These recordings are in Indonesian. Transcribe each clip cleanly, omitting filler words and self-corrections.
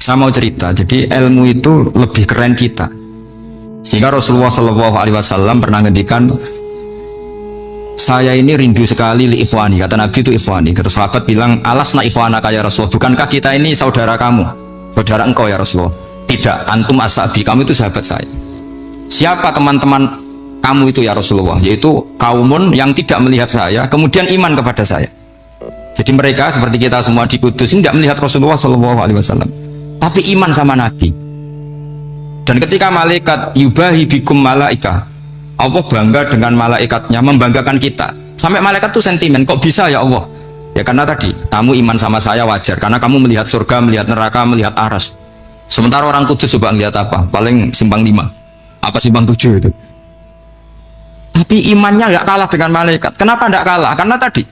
Saya mau cerita, jadi ilmu itu lebih keren kita. Sehingga Rasulullah SAW pernah ngendikan, saya ini rindu sekali li ikhwani, kata Nabi itu ikhwani. Kata sahabat bilang, alasna ikhwanaka ya Rasulullah, bukankah kita ini saudara kamu, saudara engkau ya Rasulullah? Tidak, antum ashabi, kamu itu sahabat saya. Siapa teman-teman kamu itu ya Rasulullah? Yaitu kaumun yang tidak melihat saya, kemudian iman kepada saya. Jadi mereka seperti kita semua di Kudus ini tidak melihat Rasulullah SAW, tapi iman sama Nabi. Dan ketika malaikat yubahi bikum malaika, Allah bangga dengan malaikatnya, membanggakan kita. Sampai malaikat tuh sentimen, kok bisa ya Allah? Ya karena tadi, kamu iman sama saya wajar, karena kamu melihat surga, melihat neraka, melihat aras. Sementara orang Kudus coba ngelihat apa? Paling simpang 5, apa simpang 7 itu. Tapi imannya nggak kalah dengan malaikat. Kenapa nggak kalah? Karena tadi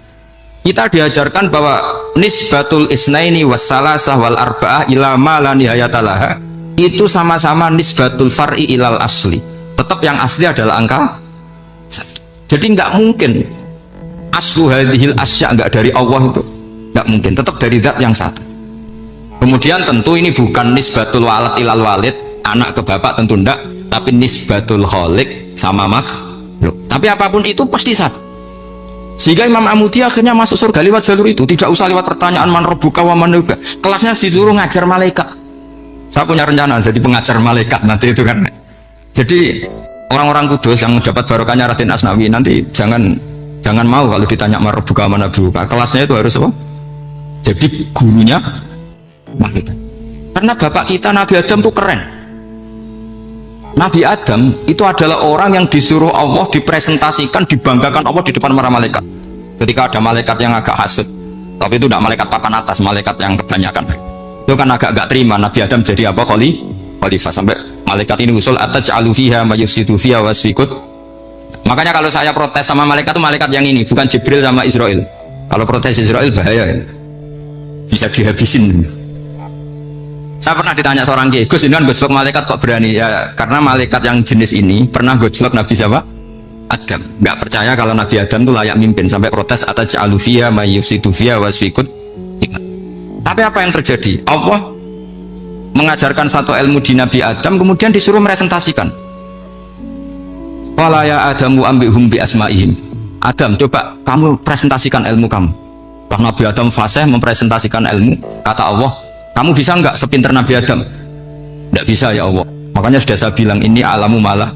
kita diajarkan bahwa nisbatul isnaini wassalasah wal arba'ah ila ma la nihayatalaha itu sama-sama nisbatul far'i ilal asli. Tetap yang asli adalah angka 1. Jadi nggak mungkin aslu hadhil asya nggak dari Allah, itu nggak mungkin, tetap dari zat yang satu. Kemudian tentu ini bukan nisbatul walad ilal walid, anak ke bapak, tentu enggak, tapi nisbatul khaliq sama makhluk. Tapi apapun itu pasti satu. Sehingga Imam Amudi akhirnya masuk surga lewat jalur itu, tidak usah lewat pertanyaan man rabbuka wa man nabiyyuka. Kelasnya disuruh ngajar malaikat. Saya punya rencana jadi pengajar malaikat nanti itu kan. Jadi orang-orang Kudus yang dapat barokahnya Raden Asnawi nanti jangan mau kalau ditanya man rabbuka wa man nabiyyuka. Kelasnya itu harus apa? Jadi gurunya malaikat. Karena bapak kita Nabi Adam itu keren. Nabi Adam itu adalah orang yang disuruh Allah, dipresentasikan, dibanggakan Allah di depan para malaikat. Ketika ada malaikat yang agak hasut, tapi itu tidak malaikat papan atas, malaikat yang kebanyakan. Itu kan agak gak terima Nabi Adam jadi apa? Khalifah. Sampai malaikat ini usul ataj'alu fiha mayufsidu fiha wasfikut. Makanya kalau saya protes sama malaikat itu malaikat yang ini, bukan Jibril sama Israel. Kalau protes Israel bahaya ya. Bisa dihabisin. Saya pernah ditanya seorang kiai, Gus, ini kan gojlok malaikat kok berani? Ya karena malaikat yang jenis ini pernah gojlok Nabi siapa? Adam. Nggak percaya kalau Nabi Adam itu layak mimpin, sampai protes ataj'alu fiha mayufsidu fiha wasfikut. Tapi apa yang terjadi? Allah mengajarkan satu ilmu di Nabi Adam, kemudian disuruh meresentasikan. Qala ya Adamu ambihum bi asma'ihim. Adam, coba kamu presentasikan ilmu kamu. Wah, Nabi Adam fasih mempresentasikan ilmu. Kata Allah, kamu bisa nggak sepinter Nabi Adam? Nggak bisa ya Allah. Makanya sudah saya bilang ini alamu malah.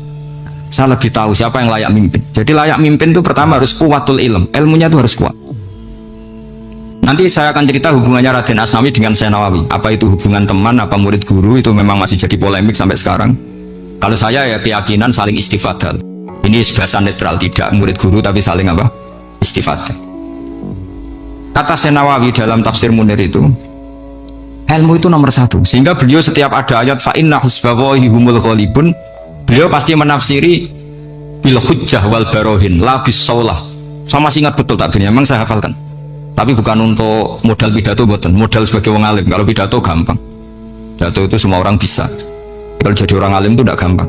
Saya lebih tahu siapa yang layak mimpin. Jadi layak mimpin itu pertama harus kuwatul ilm. Ilmunya itu harus kuat. Nanti saya akan cerita hubungannya Raden Asnawi dengan Syekh Nawawi. Apa itu hubungan teman, apa murid guru, itu memang masih jadi polemik sampai sekarang. Kalau saya ya keyakinan saling istifadah. Ini bahasa netral, tidak murid guru tapi saling apa? Istifadah. Kata Syekh Nawawi dalam tafsir Munir itu, ilmu itu nomor 1. Sehingga beliau setiap ada ayat fa inna hizballahi humul ghalibun, beliau pasti menafsiri bil hujjah wal barohin la bis saulah. Saya masih ingat betul takbirnya, memang saya hafalkan. Tapi bukan untuk modal pidato, bukan modal sebagai wong alim. Kalau pidato gampang, pidato itu semua orang bisa. Kalau jadi orang alim itu tidak gampang.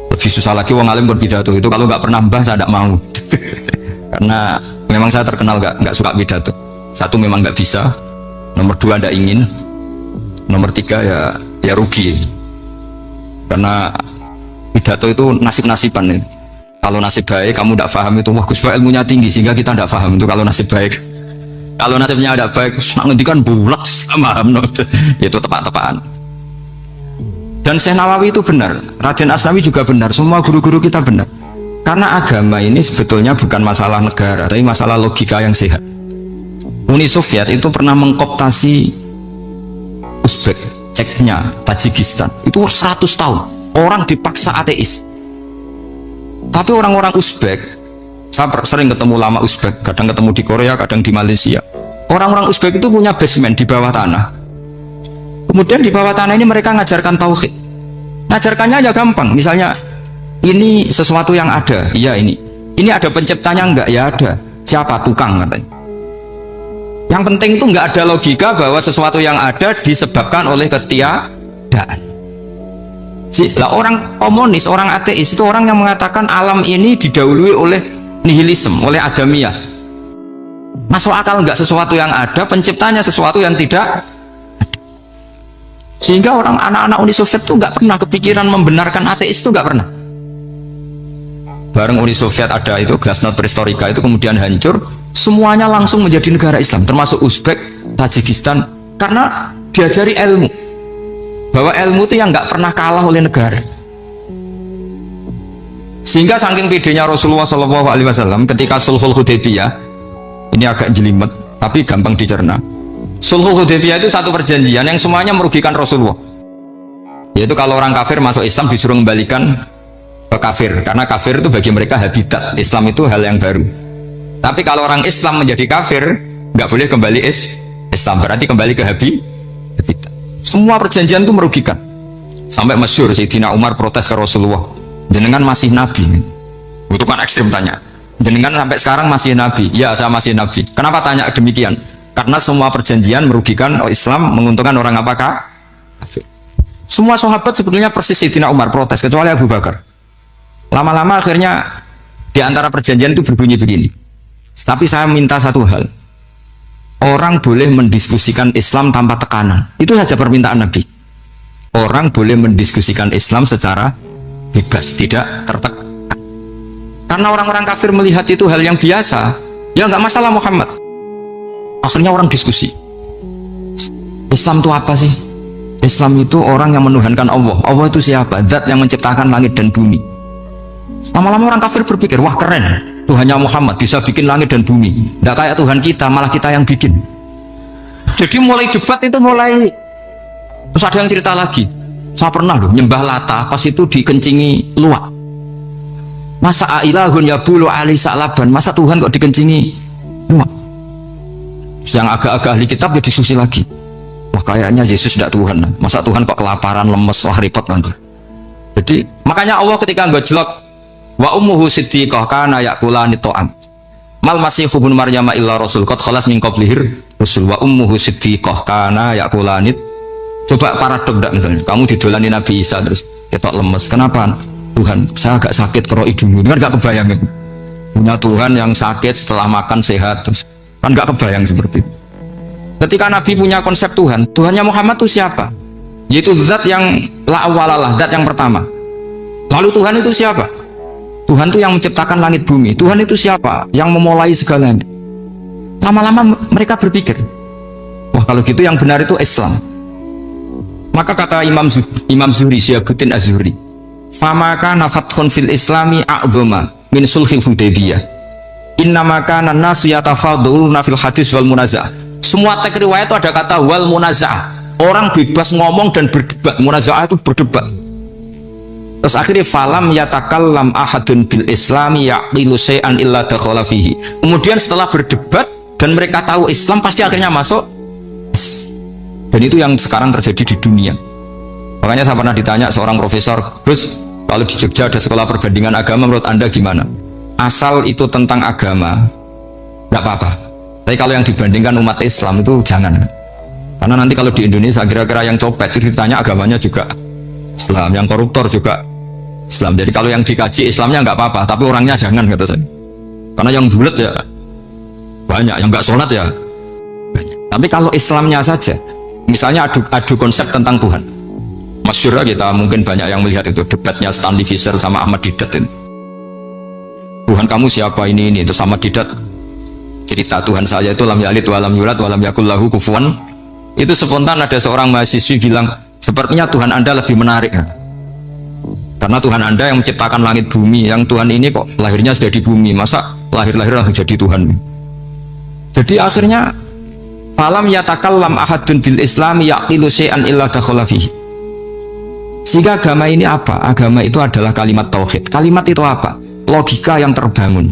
Lebih susah lagi wong alim berpidato itu. Kalau nggak pernah mbah saya tidak mau. Karena memang saya terkenal nggak suka pidato. 1 memang nggak bisa, nomor 2 tidak ingin, nomor 3 ya rugi. Karena pidato itu nasib-nasiban. Kalau nasib baik kamu tidak paham itu, wah Gus Pak ilmunya tinggi sehingga kita tidak paham itu kalau nasib baik. Kalau nasibnya ada baik, nak ngendikan bulat sama itu tepat-tepatan. Dan Syekh Nawawi itu benar, Raden Asnawi juga benar, semua guru-guru kita benar. Karena agama ini sebetulnya bukan masalah negara, tapi masalah logika yang sehat. Uni Soviet itu pernah mengkooptasi Uzbek, Ceknya, Tajikistan. Itu 100 tahun, orang dipaksa ateis. Tapi orang-orang Uzbek, saya sering ketemu lama Uzbek, kadang ketemu di Korea, kadang di Malaysia. Orang-orang Uzbek itu punya basement di bawah tanah. Kemudian di bawah tanah ini mereka ngajarkan tauhid. Ngajarkannya ya gampang. Misalnya ini sesuatu yang ada, iya ini. Ini ada penciptanya enggak? Ya ada. Siapa? Tukang katanya. Yang penting itu enggak ada logika bahwa sesuatu yang ada disebabkan oleh ketiadaan. Lah orang komunis, orang ateis itu orang yang mengatakan alam ini didahului oleh nihilisme, oleh adamiyah. Masuk akal nggak sesuatu yang ada, penciptanya sesuatu yang tidak ada. Sehingga orang anak-anak Uni Soviet tuh nggak pernah kepikiran membenarkan ateis, itu nggak pernah. Bareng Uni Soviet ada itu Glasnost Perestroika itu kemudian hancur, semuanya langsung menjadi negara Islam, termasuk Uzbek, Tajikistan, karena diajari ilmu, bahwa ilmu itu yang nggak pernah kalah oleh negara. Sehingga saking pedenya Rasulullah SAW ketika Sulhul Hudaybiyah, ini agak jelimet tapi gampang dicerna. Sulhul Hudaybiyah itu satu perjanjian yang semuanya merugikan Rasulullah, yaitu kalau orang kafir masuk Islam disuruh kembalikan ke kafir, karena kafir itu bagi mereka habitat, Islam itu hal yang baru. Tapi kalau orang Islam menjadi kafir nggak boleh kembali Islam, berarti kembali ke habitat. Semua perjanjian itu merugikan, sampai masyhur Sayyidina Umar protes ke Rasulullah, jenengan masih nabi. Itu kan ekstrim tanya, jenengan sampai sekarang masih nabi? Ya, saya masih nabi. Kenapa tanya demikian? Karena semua perjanjian merugikan Islam, menguntungkan orang apakah? Kafir. Semua sahabat sebetulnya persis Sayyidina Umar protes, kecuali Abu Bakar. Lama-lama akhirnya di antara perjanjian itu berbunyi begini. Tapi saya minta satu hal, orang boleh mendiskusikan Islam tanpa tekanan. Itu saja permintaan Nabi. Orang boleh mendiskusikan Islam secara bebas, tidak tertekan. Karena orang-orang kafir melihat itu hal yang biasa, ya nggak masalah Muhammad. Akhirnya orang diskusi, Islam itu apa sih? Islam itu orang yang menuhankan Allah. Allah itu siapa? Zat yang menciptakan langit dan bumi. Lama-lama orang kafir berpikir, wah keren, Tuhannya Muhammad bisa bikin langit dan bumi. Tidak kayak Tuhan kita, malah kita yang bikin. Jadi mulai debat itu mulai. Terus ada yang cerita lagi, saya pernah loh nyembah Lata, pas itu dikencingi luwak. Masa ilahun ya bulu ali sa'laban, masa Tuhan kok dikencingi luwak? Yang agak-agak ahli kitab ya diskusi lagi, wah kayaknya Yesus tidak Tuhan, masa Tuhan kok kelaparan, lemes, wah repot nanti. Jadi makanya Allah ketika ngejlok wa ummuhu siddiqah kana yakulani ta'am mal masih ibnu maryam illa rasul qad khalas min qablihir rasul wa ummuhu siddiqah kana yakulani. Coba paradok enggak, misalnya kamu didolani Nabi Isa terus ketok lemes, kenapa? Tuhan, saya agak sakit karo hidungmu, kan gak kebayang itu. Punya Tuhan yang sakit setelah makan sehat, terus kan gak kebayang seperti itu. Ketika Nabi punya konsep Tuhan, Tuhannya Muhammad itu siapa? Yaitu zat yang la awalalah, zat yang pertama. Lalu Tuhan itu siapa? Tuhan itu yang menciptakan langit bumi. Tuhan itu siapa? Yang memulai segalanya. Lama-lama mereka berpikir, wah kalau gitu yang benar itu Islam. Maka kata Imam Zuhri, Syihabuddin Az-Zuhri, famaka nafathun fil islami a'dhama min sulhil hudaybiyah innama kana nasu yatafadhuluna fil hadis wal munazah. Semua teks riwayat itu ada kata wal munazah, orang bebas ngomong dan berdebat. Munazah itu berdebat. Terus akhirnya falam yatakallam ahadun bil islami yaqilu syai'an illa dakhala fihi. Kemudian setelah berdebat dan mereka tahu Islam, pasti akhirnya masuk. Dan itu yang sekarang terjadi di dunia. Makanya saya pernah ditanya seorang profesor, Gus, kalau di Jogja ada sekolah perbandingan agama, menurut Anda gimana? Asal itu tentang agama, nggak apa-apa. Tapi kalau yang dibandingkan umat Islam itu jangan. Karena nanti kalau di Indonesia kira-kira yang copet itu ditanya agamanya juga Islam, yang koruptor juga Islam. Jadi kalau yang dikaji Islamnya nggak apa-apa, tapi orangnya jangan, kata saya. Karena yang bulat ya banyak, yang nggak sholat ya banyak. Tapi kalau Islamnya saja, misalnya adu konsep tentang Tuhan, masyhur kita mungkin banyak yang melihat itu debatnya Stanley Fischer sama Ahmad Didat itu. Tuhan kamu siapa ini itu sama Didat cerita Tuhan saya itu lam yalid walam yulad walam yakul lahu kufuwan. Itu spontan ada seorang mahasiswi bilang, sepertinya Tuhan Anda lebih menarik karena Tuhan Anda yang menciptakan langit bumi, yang Tuhan ini kok lahirnya sudah di bumi, masa lahir-lahir langsung jadi Tuhan. Jadi akhirnya falam yatakallam ahadun bil islami yaqilu syai'an illa dakhala fihi. Sehingga agama ini apa? Agama itu adalah kalimat tauhid. Kalimat itu apa? Logika yang terbangun.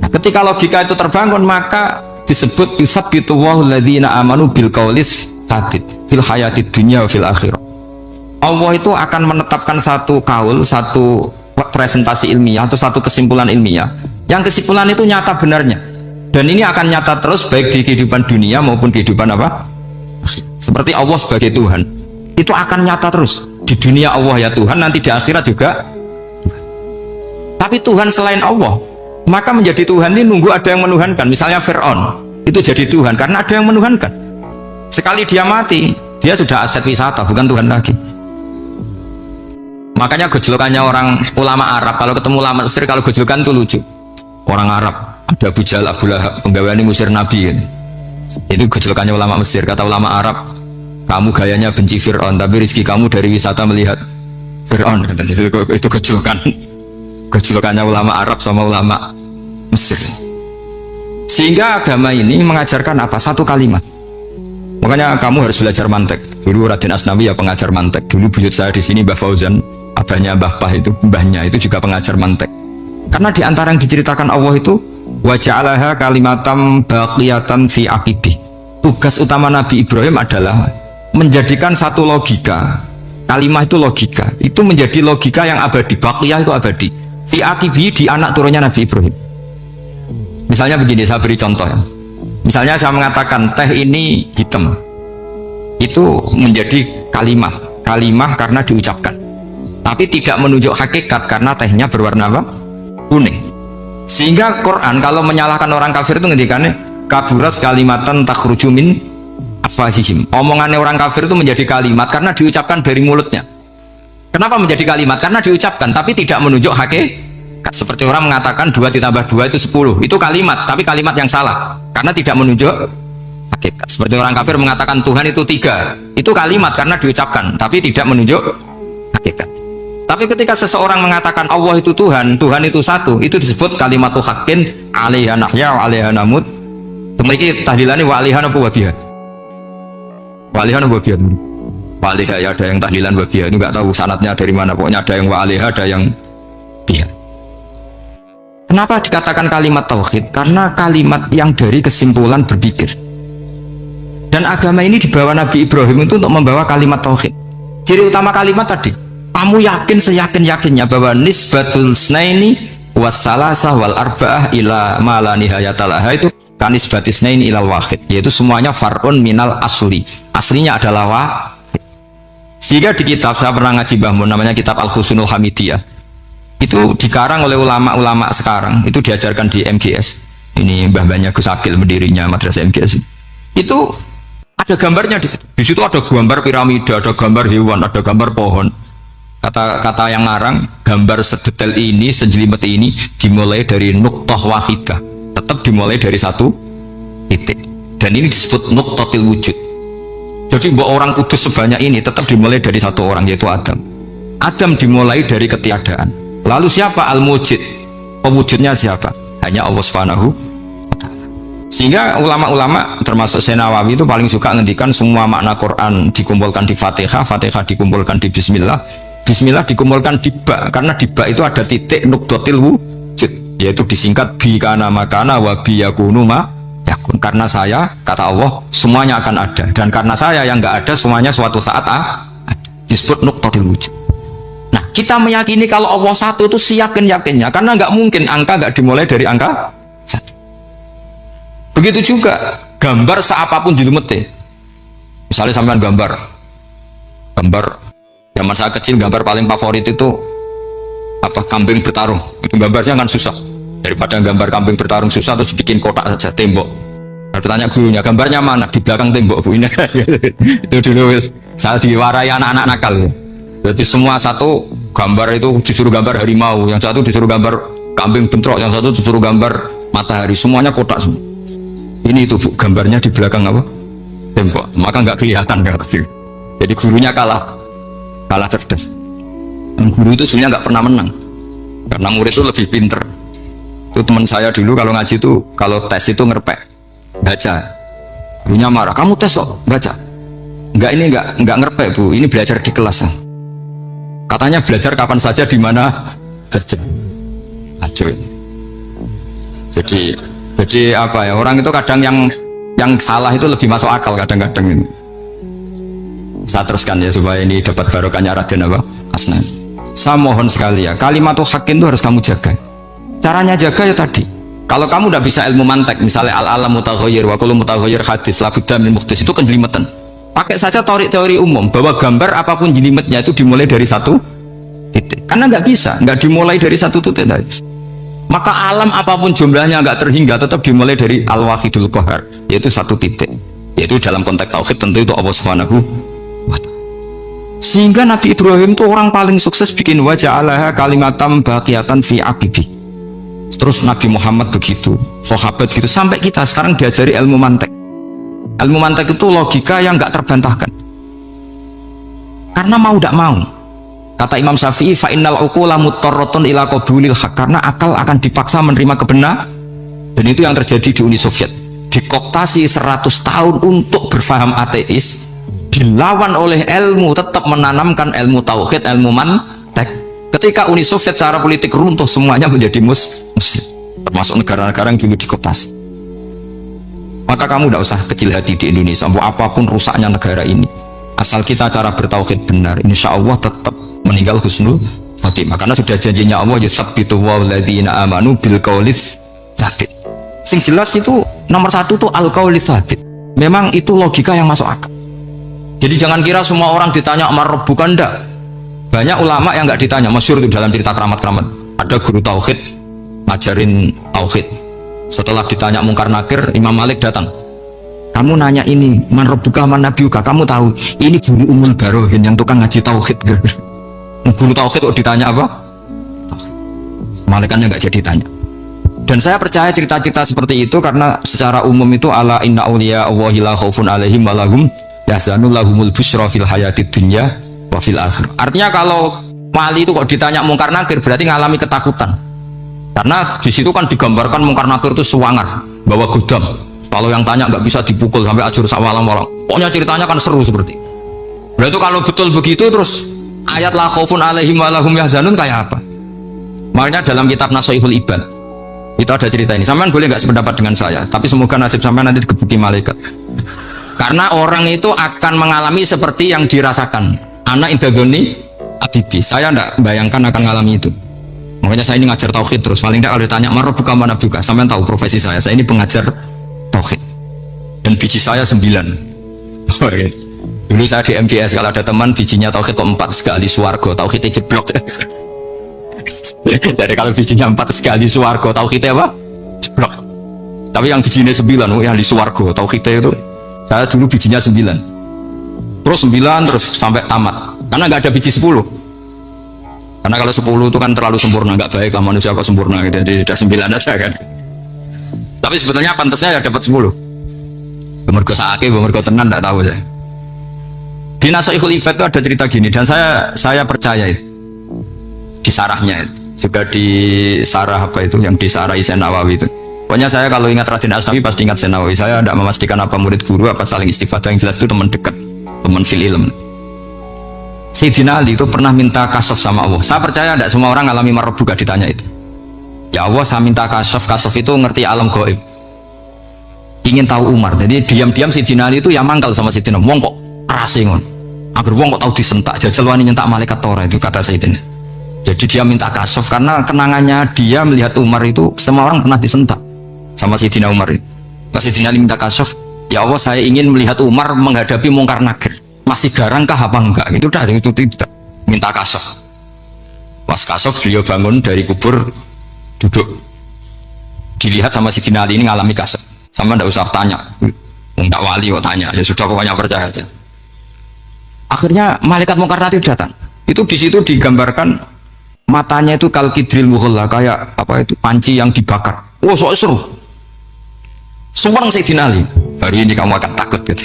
Nah, ketika logika itu terbangun, maka disebut yusabbitu wallahu alladzina amanu bil qaulis tsabit fil hayatid dunya wa fil akhirah. Allah itu akan menetapkan satu kaul, satu presentasi ilmiah atau satu kesimpulan ilmiah, yang kesimpulan itu nyata benarnya, dan ini akan nyata terus baik di kehidupan dunia maupun kehidupan apa? Seperti Allah sebagai Tuhan, itu akan nyata terus di dunia Allah ya Tuhan, nanti di akhirat juga Tuhan. Tapi Tuhan selain Allah, maka menjadi Tuhan ini nunggu ada yang menuhankan. Misalnya Fir'aun itu jadi Tuhan karena ada yang menuhankan. Sekali dia mati, Dia sudah aset wisata, bukan Tuhan lagi. Makanya gejolokannya orang ulama Arab, kalau ketemu ulama Mesir, kalau gejolokan itu lucu. Orang Arab, ada Abu Jahal, Abu Lahab, penggawaan ngusir Nabi. Itu gejolokannya ulama Mesir. Kata ulama Arab, kamu gayanya benci Fir'aun, tapi rezeki kamu dari wisata melihat Fir'aun. Itu gejolokannya ulama Arab sama ulama Mesir. Sehingga agama ini mengajarkan apa? Satu kalimat. Makanya kamu harus belajar mantek. Dulu Raden Asnawi ya pengajar mantek. Dulu buyut saya di sini Mbah Fauzan, abahnya Mbah Pah itu, mbahnya itu juga pengajar mantek. Karena di antara yang diceritakan Allah itu wa ja'alaha kalimatam baqiyatan fi aqibih. Tugas utama Nabi Ibrahim adalah menjadikan satu logika. Kalimah itu logika. Itu menjadi logika yang abadi. Baqiyah itu abadi. Fi aqibih, di anak turunnya Nabi Ibrahim. Misalnya begini, saya beri contoh ya. Misalnya saya mengatakan teh ini hitam, itu menjadi kalimah karena diucapkan, tapi tidak menunjuk hakikat karena tehnya berwarna apa? Kuning. Sehingga Quran kalau menyalahkan orang kafir itu ngendikannya kaburas kalimatan takhruju min afwahihim. Omongannya orang kafir itu menjadi kalimat karena diucapkan dari mulutnya. Kenapa menjadi kalimat? Karena diucapkan tapi tidak menunjuk hakikat. Seperti orang mengatakan 2 ditambah 2 itu 10, itu kalimat, tapi kalimat yang salah karena tidak menunjuk hakikat. Seperti orang kafir mengatakan Tuhan itu 3, itu kalimat karena diucapkan tapi tidak menunjuk hakikat. Tapi ketika seseorang mengatakan Allah itu Tuhan, Tuhan itu satu, itu disebut kalimatu haqqin 'alaiha nahya wa 'alaiha namut. Demikian tahlilane wa 'alaiha apa wa biha? Wa 'alaiha apa wa biha? Wa 'alaiha ya, ada yang tahlilan wa biha, itu enggak tahu sanadnya dari mana, pokoknya ada yang wa 'alaiha, ada yang biha. Kenapa dikatakan kalimat tauhid? Karena kalimat yang dari kesimpulan berpikir. Dan agama ini dibawa Nabi Ibrahim itu untuk membawa kalimat tauhid. Ciri utama kalimat tadi, kamu yakin seyakin-yakinnya bahwa nisbatul snaini wassalasah wal arba'ah ila ma la nihayatalaha itu kanisbatis snaini ilal wahid, yaitu semuanya far'un minal asli. Aslinya adalah wahid. Sehingga di kitab, saya pernah ngaji Mbah Mun, namanya kitab Al-Husunul Hamidiyah, itu dikarang oleh ulama-ulama sekarang, itu diajarkan di MGS. Ini mbah-mbahnya Gus Akil, pendirinya madrasah MGS. Itu ada gambarnya di situ, ada gambar piramida, ada gambar hewan, ada gambar pohon. Kata yang ngarang, gambar sedetail ini, sejelimet ini dimulai dari nuqtah wahidah, tetap dimulai dari satu titik. Dan ini disebut nuqtatil wujud. Jadi buat orang kudus sebanyak ini tetap dimulai dari satu orang, yaitu Adam. Adam dimulai dari ketiadaan. Lalu siapa al-mujid? Pewujudnya siapa? Hanya Allah Subhanahu wa ta'ala. Sehingga ulama-ulama termasuk Syekh Nawawi itu paling suka ngendikan semua makna Quran dikumpulkan di Fatihah, Fatihah dikumpulkan di Bismillah, Bismillah dikumpulkan di Ba, karena di Ba itu ada titik nuqtatil wujud, yaitu disingkat bi kana makana wa bi yakunu ma yakun. Karena saya, kata Allah, semuanya akan ada, dan karena saya yang enggak ada, semuanya suatu saat ada. Disebut nuqtatil wujud. Nah, kita meyakini kalau Allah satu itu seyakin-yakinnya, karena nggak mungkin angka nggak dimulai dari angka 1. Begitu juga gambar seapapun jilmete. Misalnya sampean gambar zaman saya kecil, gambar paling favorit itu apa? Kambing bertarung. Itu gambarnya kan susah. Daripada gambar kambing bertarung susah, terus bikin kotak saja, tembok. Lalu tanya gurunya, gambarnya mana? Di belakang tembok, Bu. Ini itu dulu saya diwarai anak-anak nakal. Jadi semua satu gambar itu disuruh gambar harimau, yang satu disuruh gambar kambing bentrok, yang satu disuruh gambar matahari, semuanya kotak semua. Ini itu Bu, gambarnya di belakang apa? Tembok, maka nggak kelihatan kan. Jadi gurunya kalah cerdas. Dan guru itu sebenarnya nggak pernah menang, karena murid itu lebih pinter. Itu teman saya dulu kalau ngaji itu, kalau tes itu ngerpek baca, gurunya marah, kamu tes kok baca? Enggak ngerpek Bu, ini belajar di kelas. Katanya belajar kapan saja, di mana saja. Acuh. Jadi apa ya, orang itu kadang yang salah itu lebih masuk akal kadang-kadang ini. Saya teruskan ya supaya ini dapat barokahnya Raden apa? Asnan. Saya mohon sekali ya, kalimatul haqqin itu harus kamu jaga. Caranya jaga ya tadi. Kalau kamu udah bisa ilmu mantek, misalnya al-alam mutaghayyir wa kullu mutaghayyir hadis la budda min muhdits, itu kan jelimetan. Pakai saja teori umum bahwa gambar apapun jelimetnya itu dimulai dari satu titik, karena nggak bisa, nggak dimulai dari satu titik. Maka alam apapun jumlahnya nggak terhingga, tetap dimulai dari al-wahidul qahar, yaitu satu titik, yaitu dalam konteks tauhid tentu itu Allah Subhanahu Sehingga Nabi Ibrahim tuh orang paling sukses bikin wajah Allah kalimatam baqiyatan fi aqibi. Terus Nabi Muhammad begitu, sahabat gitu, sampai kita sekarang diajari ilmu mantek. Ilmu mantek itu logika yang nggak terbantahkan. Karena mau tidak mau, kata Imam Syafi'i, fa innal uqula muttarratun ila qabulil haq, karena akal akan dipaksa menerima kebenaran. Dan itu yang terjadi di Uni Soviet. Dikooptasi 100 tahun untuk berfaham ateis, dilawan oleh ilmu, tetap menanamkan ilmu tauhid, ilmu mantek. Ketika Uni Soviet secara politik runtuh, semuanya menjadi muslim, termasuk negara-negara yang dulu dikooptasi. Maka kamu tidak usah kecil hati di Indonesia, mau apapun rusaknya negara ini, asal kita cara bertauhid benar, insya Allah tetap meninggal husnul khotimah. Karena sudah janjinya Allah, yusabbitu walladzina amanu bil qawli tsabit. Sing jelas itu nomor satu tuh al qawli tsabit. Memang itu logika yang masuk akal. Jadi jangan kira semua orang ditanya amar rabbuka, ndak. Banyak ulama yang nggak ditanya, masyhur itu dalam cerita keramat-keramat. Ada guru tauhid ngajarin tauhid. Setelah ditanya mungkar nakir, Imam Malik datang. Kamu nanya ini, man rabbuka man nabiyuka, kamu tahu ini guru Ummul Barohin yang tukang ngaji tauhid. Guru tauhid kok ditanya apa? Malaikatnya nggak jadi tanya. Dan saya percaya cerita-cerita seperti itu karena secara umum itu ala inna auliya Allahi la khaufun alaihim wa lahum yahzanun lahumul busyra fil hayatid dunya wa fil akhir. Artinya kalau wali itu kok ditanya mungkar nakir berarti ngalami ketakutan. Karena di situ kan digambarkan mungkar nakir itu sewangar, bawa godam. Kalau yang tanya nggak bisa dipukul sampai ajur sawalam-walam. Pokoknya ceritanya kan seru seperti. Berarti kalau betul begitu terus ayat la khaufun alaihim wa lahum yahzanun kayak apa? Makanya dalam kitab Nashihul Ibad itu ada cerita ini. Sampean boleh nggak sependapat dengan saya, tapi semoga nasib sampean nanti digebuki malaikat. Karena orang itu akan mengalami seperti yang dirasakan. Anak indagoni adibi, saya tidak bayangkan akan mengalami itu. Makanya saya ini ngajar tauhid terus. Paling tidak kalau ditanya marabbuka mana buka, sampean tahu profesi saya ini pengajar tauhid. Dan biji saya 9. Dulu saya di MGS, kalau ada teman bijinya tauhid kok 4 sekali swarga, tauhidnya jeblok. Jadi kalau bijinya 4 sekali swarga, tauhidnya apa? Jeblok. Tapi yang bijinya 9, yang di swarga, tauhidnya itu saya dulu bijinya 9. Terus 9 terus sampai tamat. Karena nggak ada biji 10. Karena kalau 10 itu kan terlalu sempurna, nggak baik lah manusia kok sempurna gitu. Jadi udah 9 aja kan. Tapi sebetulnya pantasnya ya dapat 10. Mergo sakake, mergo tenan nggak tahu saya. Di Nashihul Ibad itu ada cerita gini dan saya percaya itu. Di sarahnya itu. Juga di sarah apa itu yang di sarah Syekh Nawawi itu. Pokoknya saya kalau ingat Raden Asnawi pasti ingat Syekh Nawawi. Saya tidak memastikan apa murid guru apa saling istifadah, yang jelas itu teman dekat, teman fil ilm. Sayyidina Ali itu pernah minta kasaf sama Allah. Saya percaya tidak semua orang alami marabbuka ditanya itu. Ya Allah, saya minta kasaf. Kasaf itu ngerti alam gaib. Ingin tahu Umar. Jadi diam-diam Sayyidina Ali itu ya mangkal sama Sayyidina. Wong kok kerasingon. Agar wong kok tahu disentak. Jajal wani nyentak malaikat Torah itu kata Sayyidina. Jadi dia minta kasaf karena kenangannya dia melihat Umar itu semua orang pernah disentak sama Sayyidina Umar itu. Sayyidina Ali minta kasaf. Ya Allah, saya ingin melihat Umar menghadapi mungkar nakir. Masih garangkah apa enggak? Itu udah itu tidak. Minta kasaf. Pas kasaf beliau bangun dari kubur, duduk. Dilihat sama Sayyidina Ali ini ngalami kasaf. Sama ndak usah tanya. Enggak wali kok tanya. Ya sudah pokoknya percaya aja. Akhirnya malaikat mungkar nakir datang. Itu di situ digambarkan matanya itu kalkidril mughalla, kayak apa itu panci yang dibakar. Wah, soal seru. Sumpah Sayyidina Ali, hari ini kamu akan takut gitu.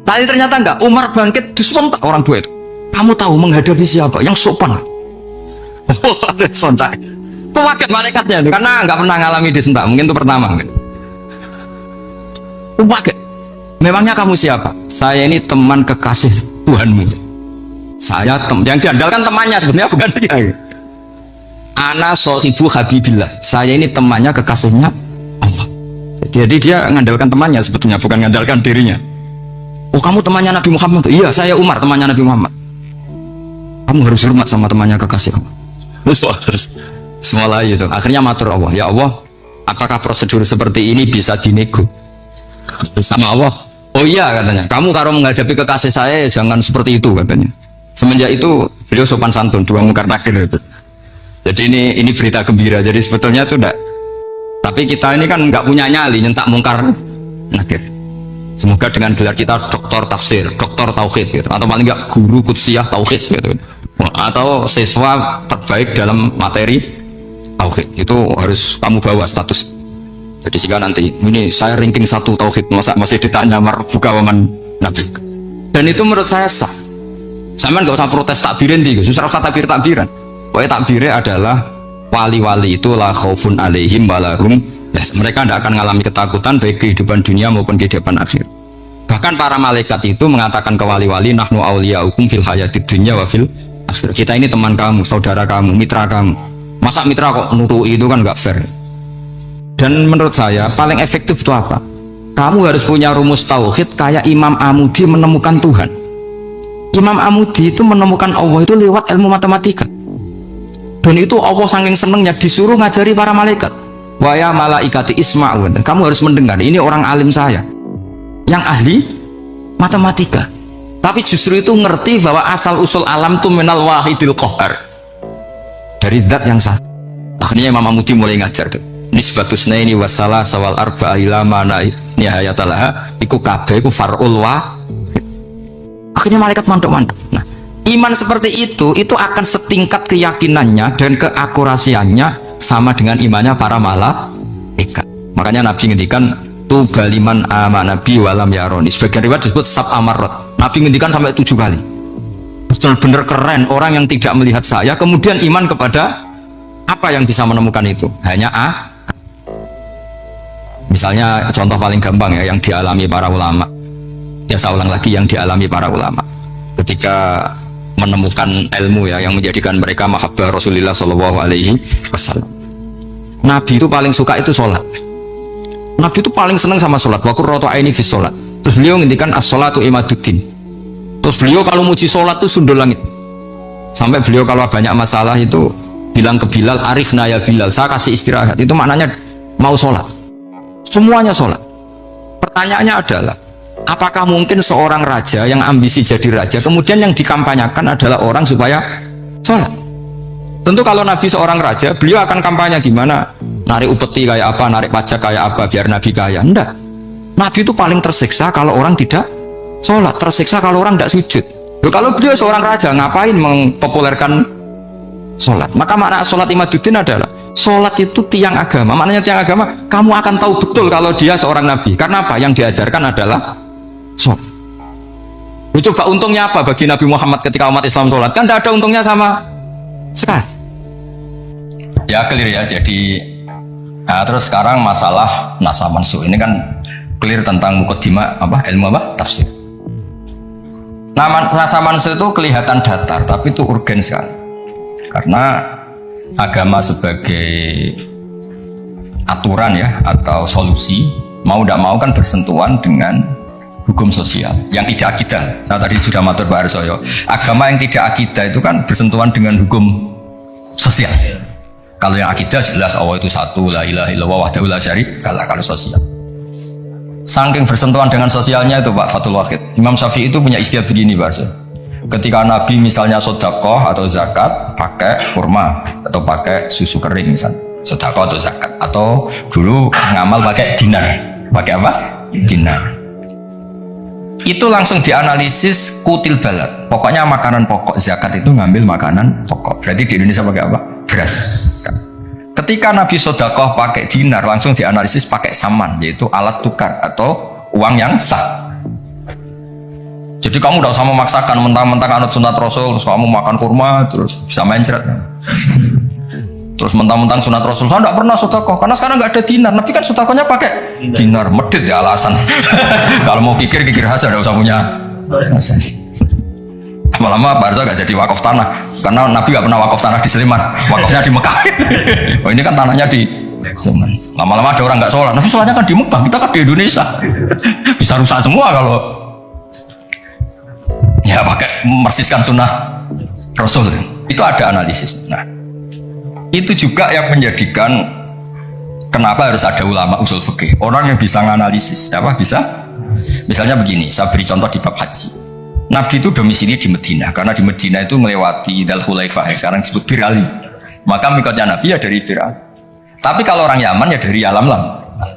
Tapi ternyata enggak, Umar bangkit disentak orang dua itu. Kamu tahu menghadapi siapa? Yang sopan. Sontak. Kaget malaikatnya itu karena enggak pernah ngalami disentak, mungkin itu pertama. Kaget. Memangnya kamu siapa? Saya ini teman kekasih Tuhanmu. Saya yang diandalkan temannya sebenarnya bukan dia. Ana sohibu habibillah. Saya ini temannya kekasihnya Allah. Jadi dia mengandalkan temannya sebetulnya, bukan mengandalkan dirinya. Oh, kamu temannya Nabi Muhammad? Iya, saya Umar, temannya Nabi Muhammad. Kamu harus hormat sama temannya kekasih Allah. Terus semua itu. Akhirnya matur Allah, ya Allah, apakah prosedur seperti ini bisa dinego? Sama Allah, oh iya katanya. Kamu kalau menghadapi kekasih saya jangan seperti itu katanya. Semenjak itu beliau sopan santun, dua mungkar nakir itu. Jadi ini berita gembira. Jadi sebetulnya itu enggak. Tapi kita ini kan nggak punya nyali nyentak mungkar nakir. Semoga dengan gelar kita doktor tafsir, doktor tauhid gitu, atau paling enggak guru kudsiyah tauhid gitu, atau siswa terbaik dalam materi tauhid, itu harus kamu bawa status. Jadi jika nanti ini saya ranking 1 tauhid, masa masih ditanya marbuka waman nabi. Dan itu menurut saya sah. Sama nggak usah protes takbirin tiga, susah usah takbiran. Pokoknya takbirnya adalah wali-wali itu la khaufun alaihim walahum. Yes, mereka tidak akan mengalami ketakutan baik kehidupan dunia maupun kehidupan akhir. Bahkan para malaikat itu mengatakan ke wali-wali, nahnu awliyaukum fil hayatid dunya wa fil akhir. Kita ini teman kamu, saudara kamu, mitra kamu. Masa mitra kok nurui, itu kan nggak fair. Dan menurut saya paling efektif itu apa? Kamu harus punya rumus tauhid kayak Imam Amudi menemukan Tuhan. Imam Amudi itu menemukan Allah itu lewat ilmu matematika. Dan itu Allah saking senengnya disuruh ngajari para malaikat. Wa ya malaikati isma'u, kamu harus mendengar, ini orang alim saya yang ahli matematika, tapi justru itu ngerti bahwa asal usul alam itu minal wahidil qahar, dari zat yang satu. Akhirnya Imam Amudi mulai ngajar tuh nisbatusna ini wassalah sawal arba'a ila mana nihayatalaha iku kabeh iku far'ul wa. Akhirnya malaikat mantuk-mantuk. Nah, iman seperti itu akan setingkat keyakinannya dan keakurasiannya sama dengan imannya para malaikat. Makanya Nabi ngendikan tubaliman amanabi walam yaroni. Sebagian riwayat disebut sab amarat. Nabi ngendikan sampai 7 kali. Benar-benar keren orang yang tidak melihat saya kemudian iman kepada apa yang bisa menemukan itu. Hanya A. Misalnya contoh paling gampang ya yang dialami para ulama. Ya saya ulang lagi, yang dialami para ulama ketika menemukan ilmu ya yang menjadikan mereka mahabbah Rasulullah Shallallahu Alaihi Wasallam. Nabi itu paling suka itu sholat. Nabi itu paling senang sama sholat. Wa qurratu aini fi sholat. Terus beliau ngendikan as-sholatu imaduddin. Terus beliau kalau muji sholat itu sundul langit. Sampai beliau kalau banyak masalah itu bilang ke Bilal, arifna ya Bilal, saya kasih istirahat. Itu maknanya mau sholat. Semuanya sholat. Pertanyaannya adalah, apakah mungkin seorang raja yang ambisi jadi raja kemudian yang dikampanyakan adalah orang supaya sholat? Tentu kalau Nabi seorang raja, beliau akan kampanye gimana? Narik upeti kayak apa, narik pajak kayak apa biar Nabi kaya? Enggak. Nabi itu paling tersiksa kalau orang tidak sholat, tersiksa kalau orang tidak sujud. Loh, kalau beliau seorang raja ngapain mempopulerkan sholat? Maka makna sholat imaduddin adalah sholat itu tiang agama. Maknanya tiang agama, kamu akan tahu betul kalau dia seorang Nabi. Karena apa? Yang diajarkan adalah sholat. Coba untungnya apa bagi Nabi Muhammad ketika umat Islam sholat? Kan tidak ada untungnya sama sekali. Ya clear ya. Jadi nah, terus sekarang masalah nasab mansukh ini kan clear tentang mukaddimah apa ilmu apa tafsir. Nah, nasab mansukh itu kelihatan datar tapi itu urgen sekali karena agama sebagai aturan ya atau solusi mau tidak mau kan bersentuhan dengan hukum sosial yang tidak akidah. Saya tadi sudah matur Pak Arsoyo, agama yang tidak akidah itu kan bersentuhan dengan hukum sosial. Kalau yang akidah jelas Allah itu satu, la ilaha illallah wahdahu la syarikalah. Kalau sosial, saking bersentuhan dengan sosialnya itu Pak Fathul Wahid, Imam Syafi'i itu punya istilah begini Pak Arsoyo. Ketika Nabi misalnya sodakoh atau zakat pakai kurma atau pakai susu kering misalnya, sodakoh atau zakat, atau dulu ngamal pakai dinar, pakai apa? Dinar. Itu langsung dianalisis kutil balad. Pokoknya makanan pokok zakat itu ngambil makanan pokok. Berarti di Indonesia pakai apa? Beras. Ketika Nabi sodakoh pakai dinar, langsung dianalisis pakai saman, yaitu alat tukar atau uang yang sah. Jadi kamu udah usah memaksakan mentang-mentang anut sunat Rasul, terus kamu makan kurma, terus bisa mencret. Terus mentang-mentang sunat Rasul, saya tidak pernah sodakoh, karena sekarang nggak ada dinar. Nabi kan sodakohnya pakai dinar, medit ya alasan. Kalau mau kikir saja, tidak usah punya alasan. Lama-lama Pak Arso gak jadi wakaf tanah, karena Nabi gak pernah wakaf tanah di Sleman, wakafnya di Mekah. Oh ini kan tanahnya di Sleman. Lama-lama ada orang gak sholat, Nabi sholatnya kan di Mekah, kita kan di Indonesia. Bisa rusak semua kalau ya pakai mersiskan sunnah Rasul. Itu ada analisis. Nah, itu juga yang menjadikan kenapa harus ada ulama usul fikih, orang yang bisa menganalisis. Apa bisa? Misalnya begini, saya beri contoh di bab haji. Nabi itu domisili di Medina, karena di Medina itu melewati Dal Khulaifah yang sekarang disebut Bir Ali. Maka mikotnya Nabi ya dari Bir Ali. Tapi kalau orang Yaman ya dari Yalamlam.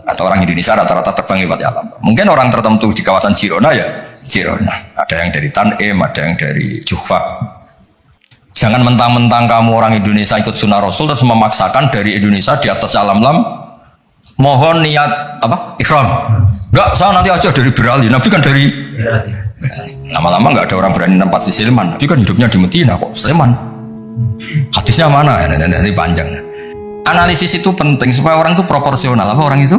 Atau orang Indonesia rata-rata terbang lewat alam. Mungkin orang tertentu di kawasan Girona ya Girona. Ada yang dari Tanim, ada yang dari Juhfa. Jangan mentang-mentang kamu orang Indonesia ikut sunnah Rasul terus memaksakan dari Indonesia di atas alam mohon niat apa? Ihram. Enggak, saya nanti aja dari Berali. Nabi kan dari lama-lama nggak ada orang berani nempat di Sleman. Nabi kan hidupnya di Medina kok Sleman. Hadisnya mana? Nanti panjang. Analisis itu penting supaya orang itu proporsional. Apa orang itu?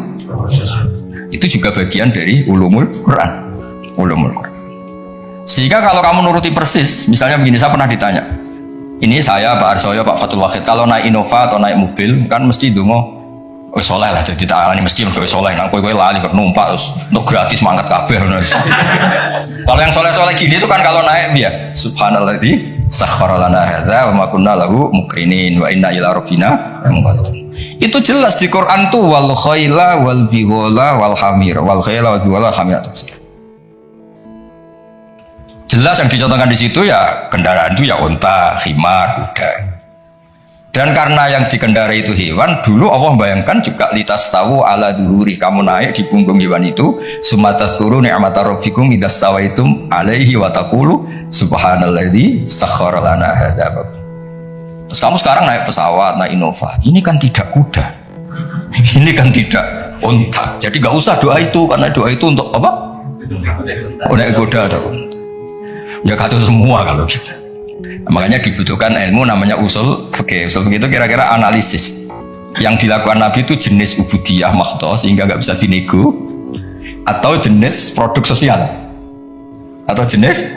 Itu juga bagian dari ulumul Quran. Ulumul Quran. Sehingga kalau kamu nuruti persis, misalnya begini, saya pernah ditanya, ini saya Pak Arsoyo, Pak Fatul Wahid, kalau naik Innova atau naik mobil kan mesti dungo soleh lah, jadi tak alani mesti untuk soleh, nang kowe lali numpak terus untuk gratis mangkat kabeh. Kalau yang soleh-soleh gini itu kan kalau naik ya subhanalladzi sakhkhara lana hadza wa ma kunna lahu muqrinin wa inna ila rabbina munqalibun. Itu jelas di Quran tuh wal khaila wal bighala wal hamir wal khaila wal bighala wal hamir. Jelas yang dicontohkan di situ ya kendaraan itu ya unta, himar, kuda. Dan karena yang dikendarai itu hewan, dulu Allah bayangkan juga litas tahu ala duhuri, kamu naik di punggung hewan itu, sumatas kuru ni'mata rabbikum idas tawaitum alaihi wa taqulu subhanalladzi sakhkhara lana hadza. Terus kamu sekarang naik pesawat, naik Innova, ini kan tidak kuda, ini kan tidak unta, jadi nggak usah doa itu, karena doa itu untuk apa? Naik kuda atau unta. Ya kacau semua kalau gitu. Makanya dibutuhkan ilmu namanya usul fikih. Usul fikih itu kira-kira analisis. Yang dilakukan Nabi itu jenis ubudiyah makhdo sehingga nggak bisa dinego, atau jenis produk sosial, atau jenis.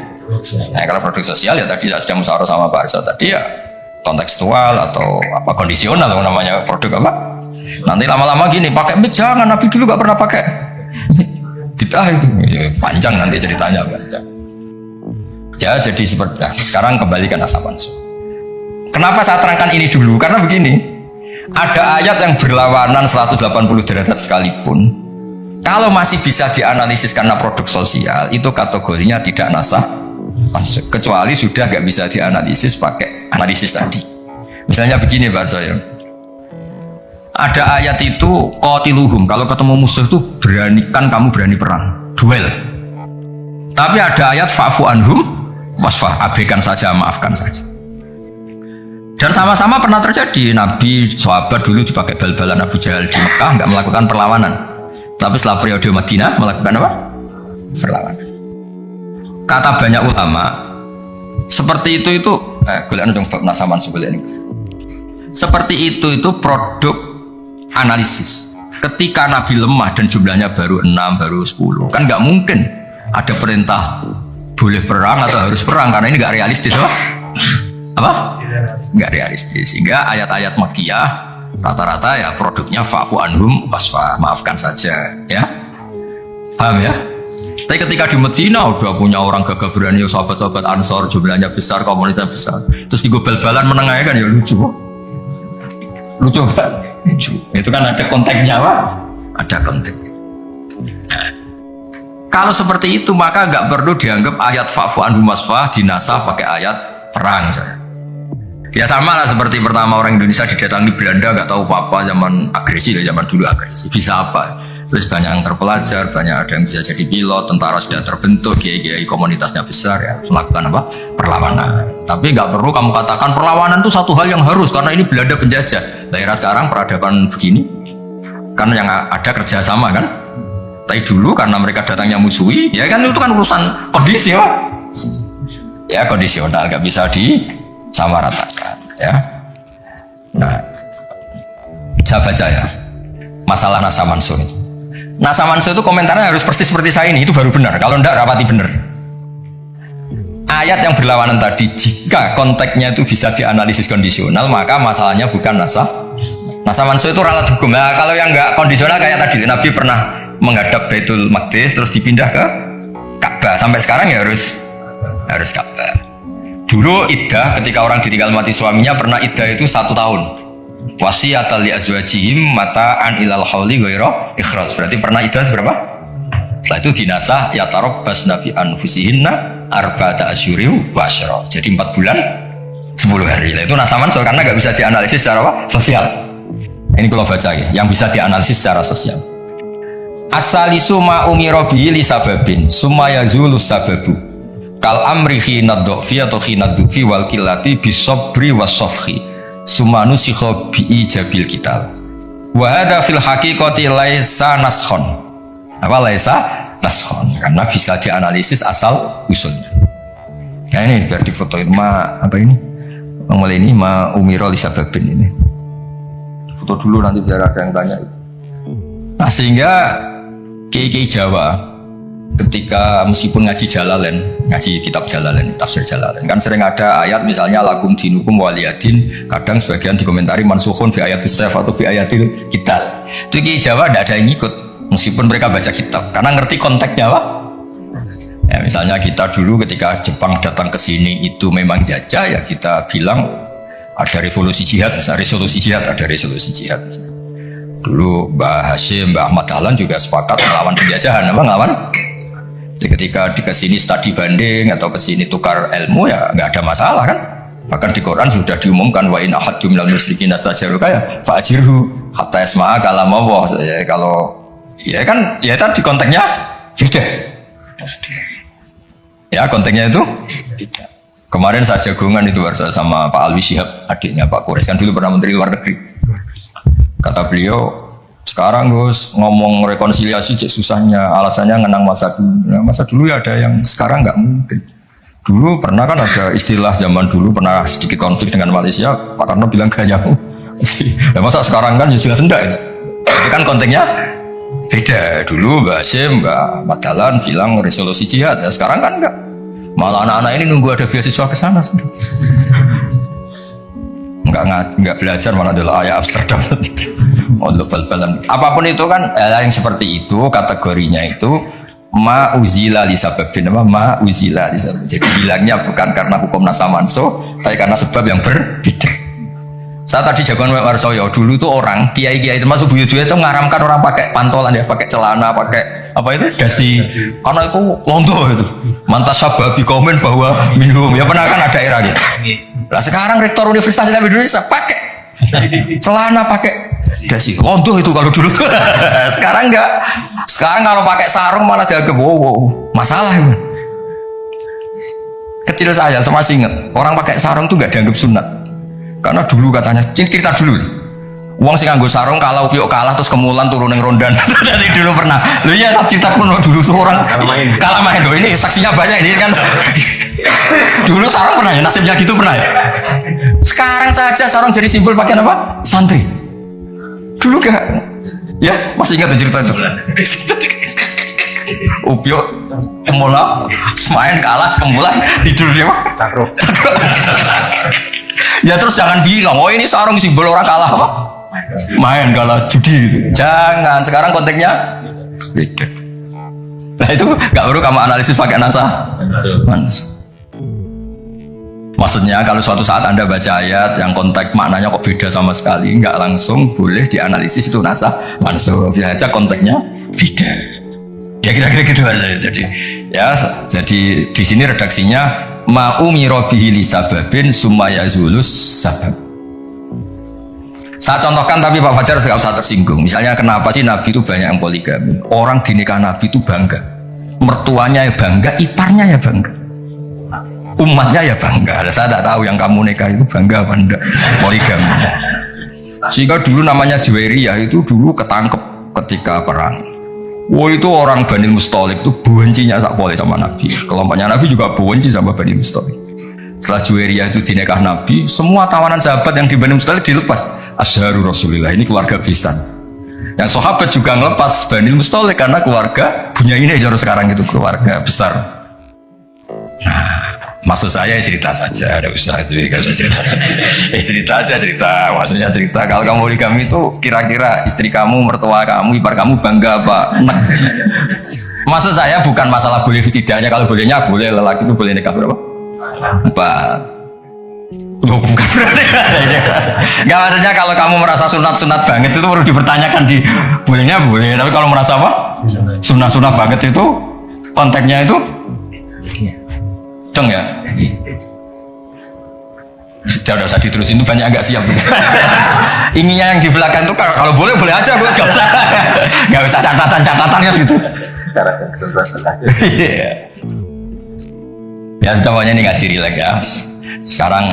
Nah, kalau produk sosial ya tadi sudah musyawarah sama Pak Arsa tadi ya kontekstual atau apa kondisional namanya produk apa. Nanti lama-lama gini pakai mic jangan, Nabi dulu nggak pernah pakai. Bid'ah itu ya, panjang nanti ceritanya panjang. Ya jadi seperti sekarang kembali ke nasab mansukh. Kenapa saya terangkan ini dulu? Karena begini, ada ayat yang berlawanan 180 derajat sekalipun, kalau masih bisa dianalisis karena produk sosial, itu kategorinya tidak nasab mansukh. Kecuali sudah nggak bisa dianalisis pakai analisis tadi. Misalnya begini Pak Arsoyo, ada ayat itu qatiluhum, kalau ketemu musuh itu beranikan kamu berani perang, duel. Tapi ada ayat fa'fu anhum wasfah, abaikan saja, maafkan saja. Dan sama-sama pernah terjadi. Nabi, sahabat dulu dipakai bal-balan Abu Jahal di Mekah, nggak melakukan perlawanan. Tapi setelah periode Madinah melakukan apa? Perlawanan. Kata banyak ulama, seperti itu golek dong bab nasab mansukh ini. Seperti itu produk analisis. Ketika Nabi lemah dan jumlahnya baru 6, baru 10, kan nggak mungkin ada perintah boleh perang atau harus perang, karena ini nggak realistis, apa? Nggak realistis. Sehingga ayat-ayat Makkiyah rata-rata ya produknya fa'fu anhum wasfa, maafkan saja, ya. Paham ya? Tapi ketika di Medina udah punya orang gagah berani, sahabat-sahabat Ansor jumlahnya besar, komunitas besar, terus di bal-balan menengahnya kan ya lucu, lucu. Itu kan ada konteksnya, Pak. Ada konteks. Kalau seperti itu maka nggak perlu dianggap ayat fa'fu anhum wasfah dinasah pakai ayat perang. Ya sama lah seperti pertama orang Indonesia didatangi Belanda nggak tahu apa-apa, zaman agresi, zaman dulu agresi. Bisa apa? Terus banyak yang terpelajar, banyak ada yang bisa jadi pilot, tentara sudah terbentuk, kiai-kiai komunitasnya besar ya melakukan apa? Perlawanan. Tapi nggak perlu kamu katakan perlawanan itu satu hal yang harus karena ini Belanda penjajah. Daerah sekarang peradaban begini, kan yang ada kerjasama kan. Tapi dulu karena mereka datangnya musuhi, ya kan itu kan urusan kondisi, Pak. Ya kondisional, nggak bisa disamaratakan, ya. Nah, saya baca ya masalah nasab mansukh. Nasab mansukh itu komentarnya harus persis seperti saya ini, itu baru benar. Kalau enggak rapati benar. Ayat yang berlawanan tadi, jika konteksnya itu bisa dianalisis kondisional, maka masalahnya bukan nasab. Nasab mansukh itu ralat hukum. Nah, kalau yang enggak kondisional kayak tadi, Nabi pernah menghadap Baitul Maqdis terus dipindah ke Ka'bah, sampai sekarang ya harus Ka'bah. Dulu iddah ketika orang ditinggal mati suaminya pernah iddah itu 1 tahun. Wasiyatan li azwajihim mata'an ilal hauli ghaira ikhraj. Berarti pernah iddah berapa? Setelah itu dinasah ya tarabbasna bi anfusihinna arba'ata asyhurin wa asyra. Jadi 4 bulan 10 hari. Nah, itu nasab mansukh karena nggak bisa dianalisis secara apa? Sosial. Ini kalau baca ya, yang bisa dianalisis secara sosial. Asalisu ma umira bihi li sababin summa yazulu sababu kal amri khina dhfi atau khina dhufi wal qillati bisabri wasafhi summa nusikha bi ijabil kital wa hadza fil haqiqati laisa naskhon. Apa laisa naskhon? Karena bisa dianalisis asal usulnya. Nah ini biar difotoin ma apa ini? Mulai ini ma umira li sababin ini. Foto dulu nanti biar ada yang tanya. Nah sehingga Kiai Jawa ketika meskipun ngaji Jalalain, ngaji kitab Jalalain, tafsir Jalalain, kan sering ada ayat misalnya lakum dinukum waliyadin, kadang sebagian dikomentari mansukhun fi ayatis sayf atau fi ayatil kital. Itu Kiai Jawa tidak ada yang ikut meskipun mereka baca kitab karena ngerti konteksnya apa? Ya, misalnya kita dulu ketika Jepang datang ke sini itu memang jajah, ya kita bilang ada revolusi jihad, misalnya resolusi jihad, ada resolusi jihad. Dulu Mbah Hashim, Mbah Ahmad Dahlan juga sepakat melawan penjajahan, apa ngelawan? Jadi ketika di kesini studi banding atau kesini tukar ilmu ya nggak ada masalah kan? Bahkan di Quran sudah diumumkan wa in ahadum minal musyrikin astajaruka ya fa'ajirhu hatta yasma'a kalam Allah. Ya, kalau ya kan ya tadi konteksnya beda. Ya konteksnya itu beda. Kemarin saya jagungan itu bersama sama Pak Alwi Shihab, adiknya Pak Kures, kan dulu pernah Menteri Luar Negeri. Kata beliau, sekarang Gus ngomong rekonsiliasi cek susahnya, alasannya ngenang masa dulu. Nah, masa dulu ya ada yang sekarang nggak mungkin. Dulu pernah kan ada istilah zaman dulu pernah sedikit konflik dengan Malaysia, Pak Karno bilang gak nyambung. Nah, masa sekarang kan ya jelas enggak itu. Itu kan konteksnya beda. Dulu Mbak Hashim, Mbak Madalan bilang resolusi jihad, ya sekarang kan enggak. Malah anak-anak ini nunggu ada beasiswa ke sana. Enggak belajar malah adalah ayat Amsterdam. Apapun itu kan yang seperti itu kategorinya itu ma uzila li sababin, ma uzila li sababin. Jadi bilangnya bukan karena hukum nasa manso, tapi karena sebab yang berbeda. Saya tadi jagoan Pak Warsoyo dulu tuh orang kiai-kiai termasuk buyut-buyut itu ngaramkan orang pakai pantolan ya, pakai celana, pakai apa itu dasi, karena itu londo itu. Mantas sababi komen bahwa minum ya pernah kan ada era gitu. Nah sekarang rektor Universitas Islam Indonesia pakai celana, pakai dasi, londo itu kalau dulu. Sekarang enggak. Sekarang kalau pakai sarung malah dianggap wow, masalah itu. Kecil saya masih ingat orang pakai sarung tuh nggak dianggap sunat. Karena dulu katanya, cerita dulu. Uang sing nganggo sarung kalau piok kalah terus kemulan turun yang rondan. Dari dulu pernah. Lu ya cerita kuno dulu tuh orang kalah main loh. Ini saksinya banyak ini kan. Dulu sarung pernah ya, nasibnya gitu pernah ya. Sekarang saja sarung jadi simbol pakaian apa? Santri. Dulu gak? Ya masih ingat cerita itu. Upio kemulan, main kalah kemulan tidur dia mah. Ya terus jangan bilang, oh ini sarung simbol orang kalah apa? Main kalah judi gitu. Jangan, sekarang konteksnya beda. Nah itu gak perlu kamu analisis pakai nasa. Maksudnya kalau suatu saat Anda baca ayat yang konteks maknanya kok beda sama sekali, nggak langsung boleh dianalisis itu nasa langsung. Ya aja konteksnya beda. Ya kira-kira gitu aja. Jadi di sini redaksinya ma umira bihi li sababin summa yazulus sabab. Saya contohkan tapi Pak Fajar nggak usah tersinggung. Misalnya kenapa sih Nabi itu banyak yang poligami? Orang di nikah Nabi itu bangga, mertuanya ya bangga, iparnya ya bangga, umatnya ya bangga. Saya tidak tahu yang kamu nikah itu bangga apa enggak poligami. Sehingga dulu namanya Juwairiyah itu dulu ketangkep ketika perang. Wah itu orang Bani Mustalik itu bencinya sak boleh sama Nabi. Kelompoknya Nabi juga benci sama Bani Mustalik. Setelah Juwairiyah itu dinikah Nabi, semua tawanan sahabat yang di Bani Mustalik dilepas. Asharu Rasulillah, ini keluarga pisan. Yang sahabat juga ngelepas Bani Mustalik karena keluarga punya ini jauh sekarang itu keluarga besar. Nah, maksud saya cerita saja, ada usaha itu kan cerita aja cerita. Maksudnya cerita kalau kamu poligami itu kira-kira istri kamu, mertua kamu, ipar kamu bangga apa? Nah. Maksud saya bukan masalah boleh tidaknya, kalau bolehnya boleh, lelaki itu boleh nikah berapa? 4. Loh, bukan berarti. Enggak, maksudnya kalau kamu merasa sunat-sunat banget itu perlu dipertanyakan di bolehnya boleh, tapi kalau merasa apa? Sunat-sunat banget itu konteksnya itu dong ya. Sudah usah diterusin, itu banyak agak siap. Inginnya yang di belakang itu kalau boleh aja, gue nggak usah catatan ya gitu. Cara ketentuan. Ya semuanya ini ngasih relax ya. Sekarang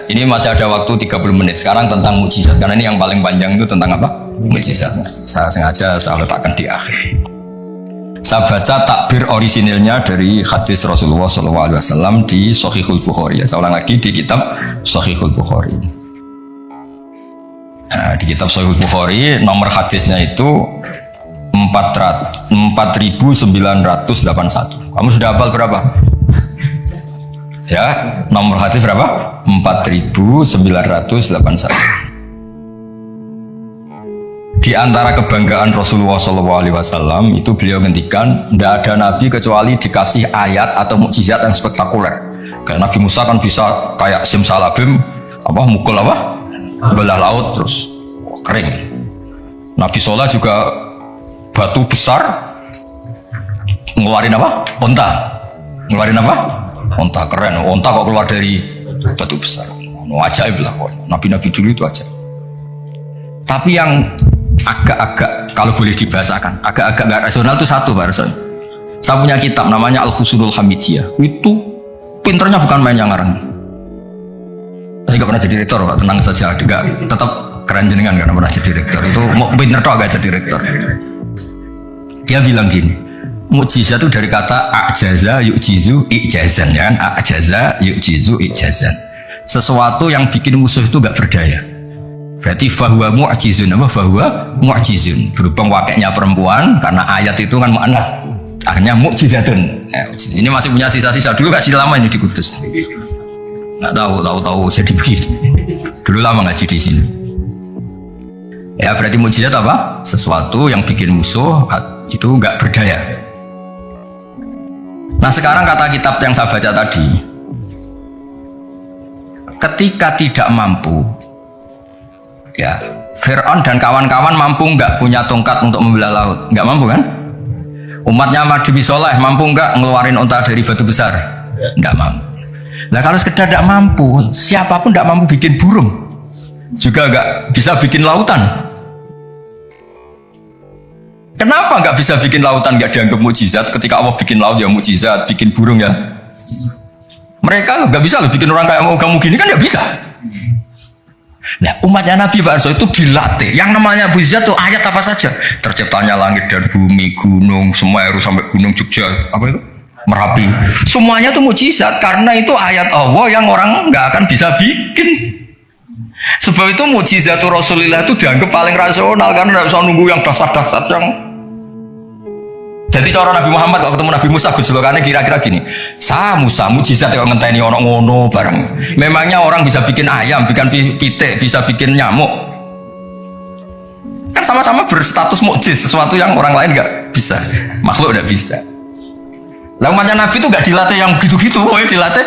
ini masih ada waktu 30 menit. Sekarang tentang mukjizat, karena ini yang paling panjang itu tentang apa? Mukjizat. Saya sengaja saya letakkan di akhir. Saya baca takbir orisinilnya dari hadis Rasulullah SAW di Shahihul Bukhari. Saya ulang lagi di kitab Shahihul Bukhari. Nah, di kitab Shahihul Bukhari nomor hadisnya itu 4981. Kamu sudah hafal berapa? Ya, nomor hadis berapa? 4981. Di antara kebanggaan Rasulullah SAW itu beliau ngendikan tidak ada nabi kecuali dikasih ayat atau mukjizat yang spektakuler. Kayak Nabi Musa kan bisa kayak simsalabim mukul belah laut terus kering. Nabi Soleh juga batu besar ngeluarin onta. Ngeluarin onta, keren. Onta kok keluar dari batu besar. Ajaib lah. Nabi-nabi dulu itu ajaib. Tapi yang agak-agak kalau boleh dibahasakan agak-agak gak rasional itu satu Pak Rasul. Saya punya kitab namanya Al-Husunul Hamidiyah, itu pinternya bukan main yang ngarang. Saya gak pernah jadi rektor Pak, tenang saja, juga tetap keren jenengan karena pernah jadi rektor. Itu mau pinter toh gak jadi rektor. Dia bilang gini, mukjizat itu dari kata ajaza yu'jizu i'jazan, ya kan? Ajaza yu'jizu i'jazan, sesuatu yang bikin musuh itu gak berdaya. Berarti fahuwa mu'jizun, fahuwa mu'jizun, berhubung wakilnya perempuan karena ayat itu kan mu'annas, akhirnya mu'jizatun. Ini masih punya sisa-sisa, dulu kasih lama ini di Kudus, nggak tahu jadi begini, dulu lama ngaji di sini. Ya berarti mukjizat apa? Sesuatu yang bikin musuh itu nggak berdaya. Nah sekarang kata kitab yang saya baca tadi, ketika tidak mampu, ya Fir'aun dan kawan-kawan mampu nggak punya tongkat untuk membelah laut? Nggak mampu kan? Umatnya Nabi Soleh mampu nggak ngeluarin unta dari batu besar? Nggak mampu. Nah kalau sekedar nggak mampu, siapapun nggak mampu bikin burung, juga nggak bisa bikin lautan. Kenapa nggak bisa bikin lautan, nggak dianggap mukjizat? Ketika Allah bikin laut ya mukjizat, bikin burung ya. Mereka nggak bisa loh bikin orang kayak mau kamu gini kan nggak bisa. Nah umatnya Nabi Pak Arso itu dilatih. Yang namanya mukjizat tuh ayat apa saja. Terciptanya langit dan bumi, gunung, Semeru sampai gunung Jogja, apa itu? Merapi. Semuanya tuh mukjizat karena itu ayat Allah yang orang nggak akan bisa bikin. Sebab itu mukjizatul Rasulillah itu dianggap paling rasional karena nggak usah nunggu yang dasar-dasar yang. Jadi cara Nabi Muhammad kalau ketemu Nabi Musa gejolokannya kira-kira gini, Musa mukjizat yang ngenteni orang ngono bareng. Memangnya orang bisa bikin ayam, bikin pitik, bisa bikin nyamuk. Kan sama-sama berstatus mukjiz, sesuatu yang orang lain nggak bisa, makhluk nggak bisa. Lah umatnya Nabi itu nggak dilatih yang gitu-gitu, dilatih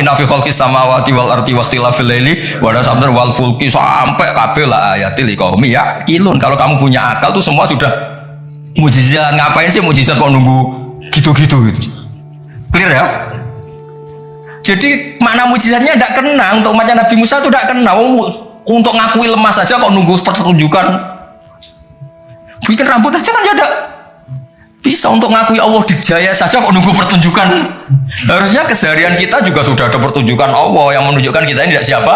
inna fi khalqis samawati wal ardi wakhtilafil laili wa nasabir wal fulki sampai kabeh la ayatil liqaumi yaqilun. Kalau kamu punya akal tuh semua sudah mukjizat. Ngapain sih mukjizat kok nunggu gitu-gitu gitu. Clear ya? Jadi makna mukjizatnya tidak kena. Untuk umatnya Nabi Musa itu tidak kena. Untuk ngakui lemah saja kok nunggu pertunjukan. Bikin rambut aja kan ya ada. Bisa untuk ngakui Allah dijaya saja kok nunggu pertunjukan. Harusnya keseharian kita juga sudah ada pertunjukan Allah yang menunjukkan kita ini tidak siapa.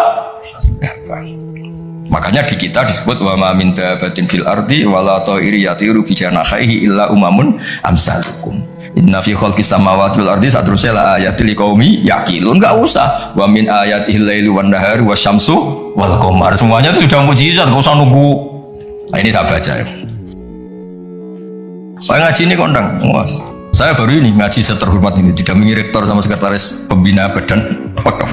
Makanya di kita disebut wa ma min dabatin fil ardi wala ta'iri yatiru bi janahihi illa umamun amsalukum. Inna fi khalqis samawati wal ardi satrusel ayatil liqaumi yaqilun. Enggak usah wa min ayatihil laili wan nahari wasyamsu wal qamar. Semuanya itu sudah mukjizat, enggak usah nunggu. Nah, ini saya baca ya. Saya ngaji ini kondang, Mas. Saya baru ini ngaji seterhormat ini, didampingi rektor sama sekretaris pembina badan wakaf.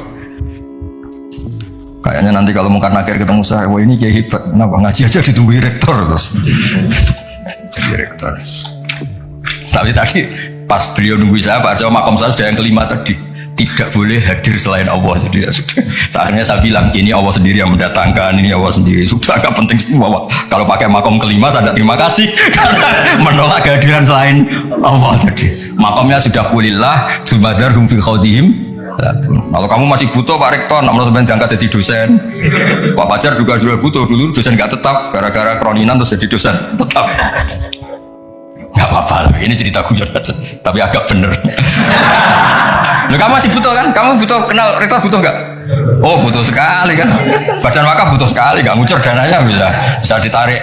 Kayaknya nanti kalau mau akhir ketemu saya, wah ini kayak hebat. Kenapa ngaji aja ditunggu rektor terus? Jadi rektor. Tapi tadi pas beliau nunggu saya, Pak Arjo makom saya sudah yang kelima tadi. Tidak boleh hadir selain Allah. Jadi ya sudah. Akhirnya saya bilang ini Allah sendiri yang mendatangkan, ini Allah sendiri. Sudah agak penting semua. Kalau pakai makom kelima saya terima kasih karena menolak kehadiran selain Allah tadi. Makomnya sudah kulillah, sumadarhum fi khawdihim. Kalau kamu masih butuh Pak Rektor, namun sampai diangkat jadi dosen. Pak Fajar juga butuh, dulu dosen nggak tetap, gara-gara kroninan terus jadi dosen tetap. Nggak apa-apa, ini cerita guyon aja, tapi agak bener. Loh, kamu masih butuh kan? Kamu butuh kenal Rektor butuh nggak? Oh butuh sekali kan. Badan wakaf butuh sekali, nggak ngucur dananya bisa ditarik.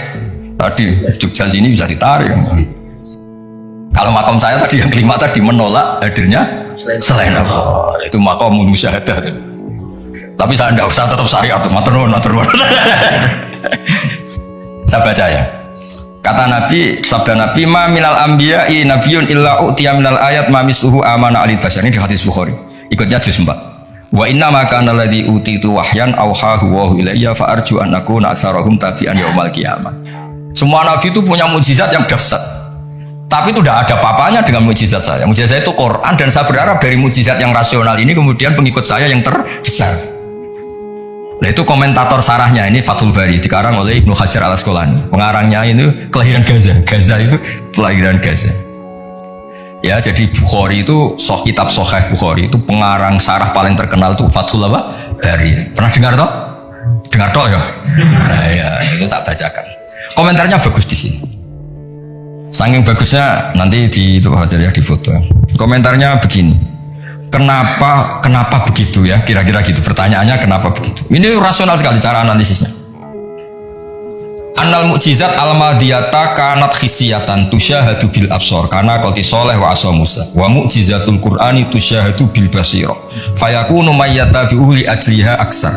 Tadi Jogja sini bisa ditarik. Kalau makom saya tadi yang kelima tadi menolak hadirnya selain Allah, itu makom musyahadah. Tapi saya tidak usah tetap syariat, matur nuwun. Saya baca ya. Kata Nabi, sabda Nabi, ma minal anbiya'i nabiyyun illa u'tiya minal ayat ma misluhu amana alil bashar. Ini di hadis Bukhari. Ikutnya juz 4. Wa inna ma kana alladhi utitu wahyan awhahu wa ilayya fa arju an akuna aktsarahum tabi'an yaumal qiyamah. Semua nabi itu punya mukjizat yang dahsyat. Tapi itu tidak ada apa-apanya dengan mukjizat saya. Mukjizat saya itu Quran, dan saya berharap dari mukjizat yang rasional ini kemudian pengikut saya yang terbesar. Nah itu komentator sarahnya ini Fathul Bari dikarang oleh Ibnu Hajar Al Asqalani. Pengarangnya itu kelahiran Gaza. Gaza itu kelahiran Gaza. Ya jadi Bukhari itu kitab Sahih Bukhari itu pengarang sarah paling terkenal itu Fathul Bari. Pernah dengar toh? Dengar toh ya? Nah, ya itu tak bacakan. Komentarnya bagus di sini. Saking bagusnya nanti di itu aja ya di foto. Komentarnya begini. Kenapa begitu ya? Kira-kira gitu. Pertanyaannya kenapa begitu? Ini rasional sekali cara analisisnya. Annal mukjizat al-madiyata kanat khisiyatan tusyahadu bil absor karena qati soleh wa asa Musa wa mukjizatul Qur'ani tusyahadu bil basira fayakunu mayyatabi'u li ajliha aksar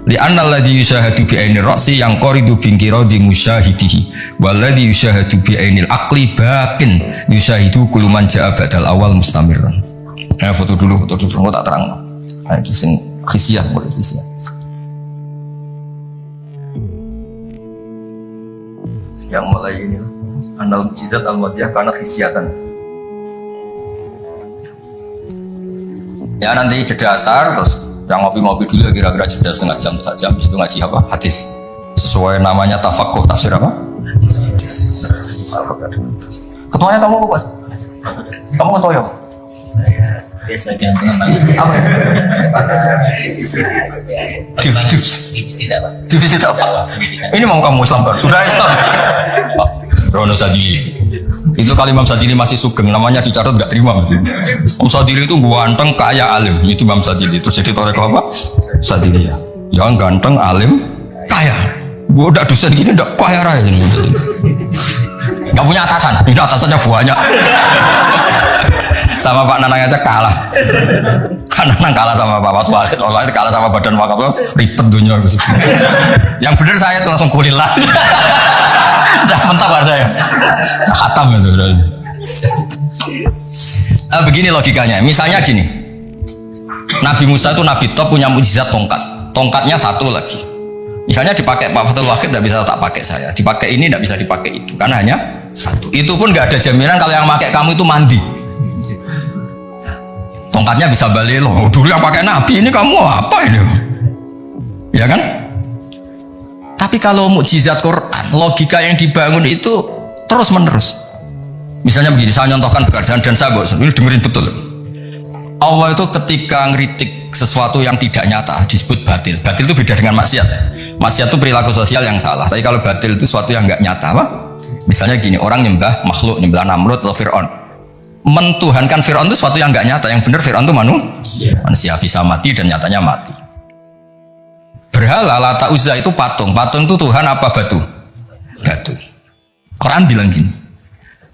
li anna alladhi yushahadu bi ainir ra'si yang qaridu bin qiradi musyahidihi walladhi yushahadu bi ainil aqli baqin yushahidu kullu man ja'a badal awal mustamirran. Foto dulu mau tak terang. Iki sing khisiah boleh khisiah. Yang mulai ini Annal mukjizat al-madiyah karena khisiatan. Ya nanti jeda asar terus yang ngopi-ngopi dulu kira-kira jeda setengah jam saja, habis itu ngaji apa? Hadis. Sesuai namanya tafakuh tafsir apa? Hadis. Ketuanya kamu apa, Mas? Kamu ketua ya? Saya biasa ganteng apa? Divisi apa? Ini mau kamu Islamkan? Sudah Islam. Rono Sadili. Itu kali Imam Sadili masih sugeng, namanya dicatat nggak terima betul. Imam Sadili itu ganteng, kaya, alim. Itu Imam Sadili. Terus jadi toreko apa? Sadili ya. Yang ganteng, alim, kaya. Gua udah dosen gini udah kaya raya ini. Gak punya atasan. Ini atasannya banyak. Sama Pak Nanang aja kalah. Kan Nanang kalah sama Pak Fatwa Akhir, Allah kalah sama badan wakaf ribet dunia. Yang benar saya itu langsung kulilah. Udah mentah kan saya. Udah khatam gitu. Begini logikanya. Misalnya gini. Nabi Musa itu Nabi top punya mukjizat tongkat. Tongkatnya satu lagi. Misalnya dipakai Pak Fatul Wahid tidak bisa tak pakai saya. Dipakai ini tidak bisa dipakai itu. Karena hanya satu. Itu pun nggak ada jaminan kalau yang pakai kamu itu mandi. Tongkatnya bisa balik loh. Oh, dulu yang pakai Nabi ini kamu apa ini? Ya kan? Tapi kalau mukjizat Quran, logika yang dibangun itu terus menerus. Misalnya begini, saya contohkan pekerjaan dan saya ini dengerin betul. Allah itu ketika ngeritik sesuatu yang tidak nyata disebut batil. Batil itu beda dengan maksiat. Maksiat itu perilaku sosial yang salah. Tapi kalau batil itu sesuatu yang nggak nyata, apa? Misalnya gini, orang nyembah makhluk, nyembah Namrud atau Fir'aun. Mentuhankan Fir'aun itu sesuatu yang nggak nyata. Yang benar Fir'aun itu manusia bisa mati dan nyatanya mati. Berhala Lata Uzza itu patung. Patung itu Tuhan apa batu? Batu. Quran bilang gini,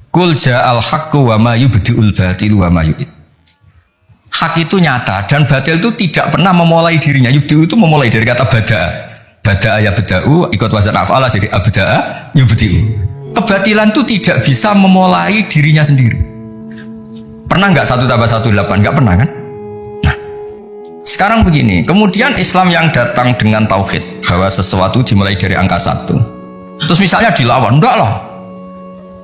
Qul ja'al haqqu wa ma yubdi'ul batilu wa ma yu'id. Hak itu nyata dan batil itu tidak pernah memulai dirinya. Yubdi'u itu memulai dari kata bada'a. Bada'a ya bada'u ikut wazan af'ala jadi abda'a yubdi'u. Kebatilan itu tidak bisa memulai dirinya sendiri. Pernah nggak 1 tambah 1 8? Nggak pernah kan? Nah, sekarang begini. Kemudian Islam yang datang dengan tauhid bahwa sesuatu dimulai dari angka 1. Terus misalnya dilawan, enggak lah.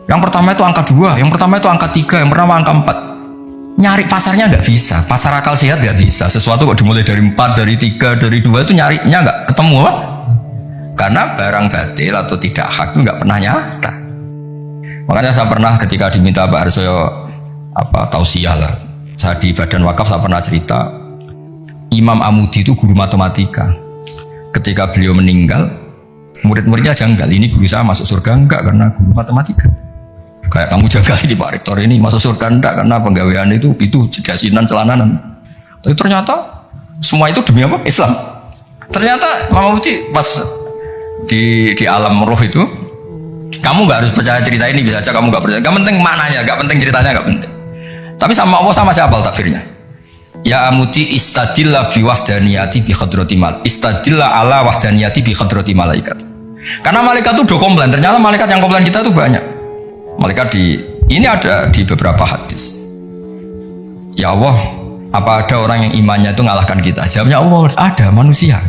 Yang pertama itu angka 2, yang pertama itu angka 3, yang pertama angka 4. Nyari pasarnya nggak bisa. Pasar akal sehat nggak bisa. Sesuatu kok dimulai dari 4, dari 3, dari 2 itu nyarinya nggak ketemu apa? Karena barang batil atau tidak hak itu nggak pernah nyata. Makanya saya pernah ketika diminta Pak Harsoyo tausiah lah, saya di badan wakaf saya pernah cerita Imam Amudi itu guru matematika. Ketika beliau meninggal, murid-muridnya janggal, ini guru saya masuk surga enggak karena guru matematika. Kayak kamu janggal ini Pak Rektor, ini masuk surga enggak karena penggawean itu jedasinan celananan. Tapi ternyata semua itu demi apa? Islam. Ternyata Imam Amudi pas di alam roh itu, kamu nggak harus percaya cerita ini, bisa aja kamu nggak percaya. Gak penting mananya, gak penting ceritanya, gak penting. Tapi sama Allah sama siapa takfirnya? Ya Amudi istadillah bi wahdaniyati bi khadrati mal. Istadillah ala wahdaniyati bi khadrati malaikat. Karena malaikat itu udah komplain. Ternyata malaikat yang komplain kita itu banyak. Malaikat ini ada di beberapa hadis. Ya Allah, apa ada orang yang imannya itu ngalahkan kita? Jawabnya Allah, ada manusia.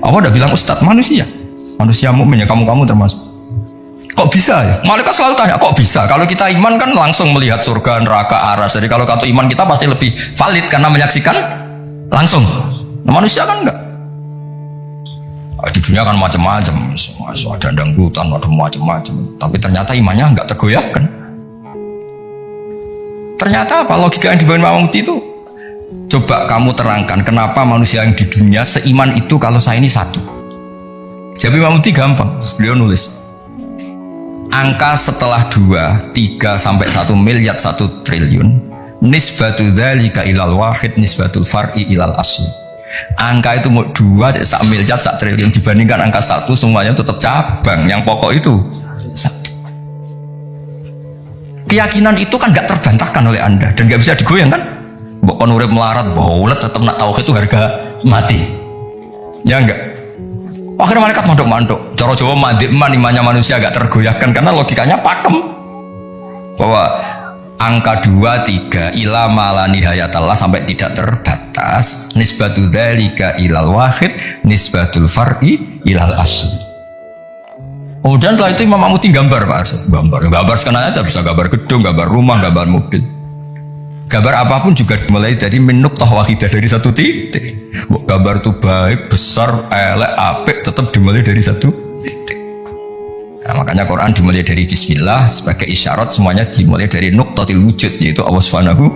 Allah udah bilang Ustadz, manusia mukmin ya, kamu termasuk. Kok bisa ya? Malaikat selalu tanya, kok bisa? Kalau kita iman kan langsung melihat surga, neraka, aras. Jadi kalau kartu iman kita pasti lebih valid karena menyaksikan langsung. Nah, manusia kan enggak. Di dunia kan macam-macam, ada dangdutan, ada macam-macam. Tapi ternyata imannya enggak tergoyahkan. Ternyata apa? Logika yang dibawain Imam Amudi itu, coba kamu terangkan kenapa manusia yang di dunia seiman itu kalau saya ini satu. Jadi Imam Amudi gampang, beliau nulis. Angka setelah 2, 3 sampai 1 miliar 1 triliun, nisbatu dzalika ilal wahid nisbatul far'i ilal asli. Angka itu mau 2, 1 miliar 1 triliun dibandingkan angka 1 semuanya tetap cabang. Yang pokok itu 1. Keyakinan itu kan gak terbantahkan oleh Anda dan gak bisa digoyang kan? Mbok kon urip melarat baulet tetap nak tauhid itu harga mati. Ya enggak? Akhirnya malaikat manduk-manduk. Cara Jawa mandik man imannya manusia agak tergoyahkan karena logikanya pakem bahwa angka 2, 3 ila mala nihayatallah sampai tidak terbatas, nisbatu dzalika ilal wahid nisbatul far'i ilal asli. Oh, dan setelah itu Imam Amudi gambar Pak. Gambar sekarang aja bisa gambar gedung, gambar rumah, gambar mobil. Gambar apapun juga dimulai dari minuk toh wahidah, dari satu titik. Gambar itu baik, besar, elek, apik, tetap dimulai dari satu titik. Nah, makanya Quran dimulai dari Bismillah sebagai isyarat, semuanya dimulai dari nuqtatil wujud, yaitu Allah Subhanahu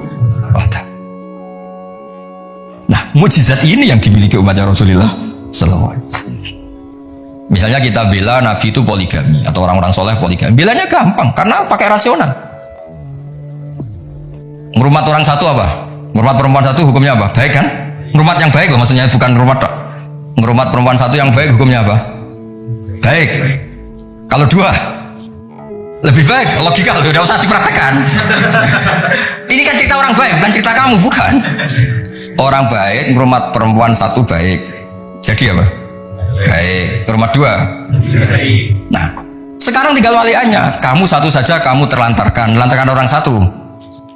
wa Ta'ala. Nah, mukjizat ini yang dimiliki umat Rasulullah sallallahu alaihi wasallam. Misalnya kita bela Nabi itu poligami atau orang-orang soleh poligami, belanya gampang karena pakai rasional. Ngerumat orang satu apa? Ngerumat perempuan satu hukumnya apa? Baik kan? Ngerumat yang baik loh, maksudnya bukan ngerumat dok. Ngerumat perempuan satu yang baik hukumnya apa? Baik. Kalau 2 lebih baik, logika loh, udah usah dipraktekkan. Ini kan cerita orang baik, bukan cerita kamu, bukan. Orang baik ngerumat perempuan satu baik. Jadi apa? Baik. Ngerumat 2. Nah, sekarang tinggal waliannya. Kamu satu saja kamu melantarkan orang satu.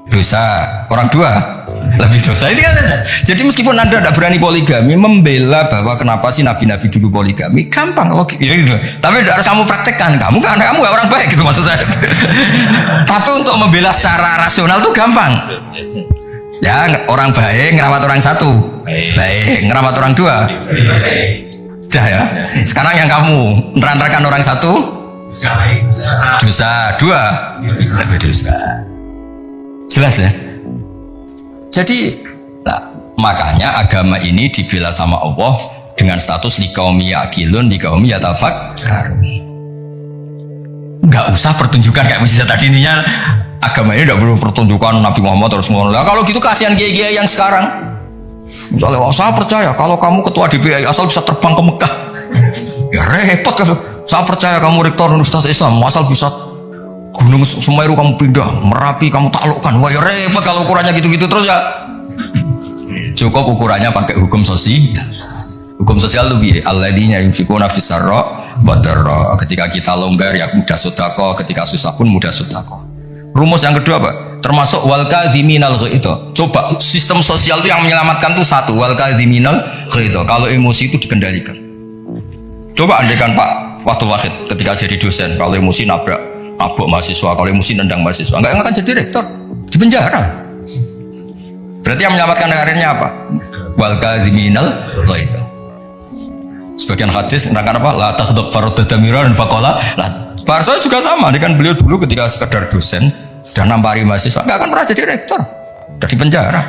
Dosa, orang 2 lebih dosa. Ini kan, jadi meskipun Anda tidak berani poligami, membela bahwa kenapa sih nabi-nabi dulu poligami, gampang logik ya gitu. Tapi tidak harus kamu praktekkan. Kamu gak orang baik gitu maksud saya. Tapi untuk membela secara rasional itu gampang. Ya, orang baik ngerawat orang satu, baik ngerawat orang 2. Dah ya. Sekarang yang kamu menerantarkan orang satu, dosa, 2 lebih dosa. Jelas ya. Jadi makanya agama ini dibela sama Allah dengan status liqaumi yaqilun, liqaumi yatafakkarun. Enggak usah pertunjukan kayak misalnya tadi ininya, agama ini tidak perlu pertunjukan Nabi Muhammad terus ngomong. Kalau gitu kasihan kiai-kiai yang sekarang. Misalnya, saya percaya kalau kamu ketua DPI asal bisa terbang ke Mekah. Ya repot kan. Saya percaya kamu rektor Universitas Islam asal bisa Gunung Semeru kamu pindah, Merapi kamu taklukkan. Wah ya repot kalau ukurannya gitu-gitu terus ya. Cukup ukurannya pakai hukum sosial. Hukum sosial lebih alladzina yunfiquna fis sarra wa dharra. Ketika kita longgar ya mudah sedekah, ketika susah pun mudah sedekah. Rumus yang kedua Pak, termasuk wal kadhiminal ghaidha. Coba sistem sosial itu yang menyelamatkan tuh satu, wal kadhiminal ghaidha. Kalau emosi itu dikendalikan. Coba andaikan Pak Waktu Wahid ketika jadi dosen, kalau emosi nabrak mabuk mahasiswa, kalau emosi nendang mahasiswa, enggak akan jadi rektor, di penjara. Berarti yang menyelamatkan karirnya apa? Wal kadhiminal ghaidha. Sebagian hadis menerangkan apa? La taghdab faradadamiran faqala. Lah, Pak Arso juga sama, dia kan beliau dulu ketika sekedar dosen dan nampari mahasiswa, enggak akan pernah jadi rektor, udah di penjara.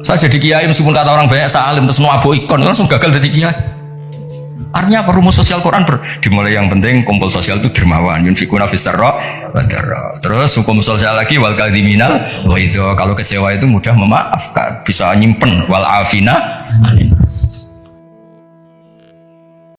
Saya jadi kiai meskipun kata orang banyak salim terus nuabo ikon langsung gagal jadi kiai. Artinya apa rumus sosial Quran dimulai yang penting kumpul sosial itu dermawan yunfikuna fis-sarra wa dharra. Terus hukum sosial lagi wal kadhiminal wa itu kalau kecewa itu mudah memaafkan, bisa nyimpen wal afina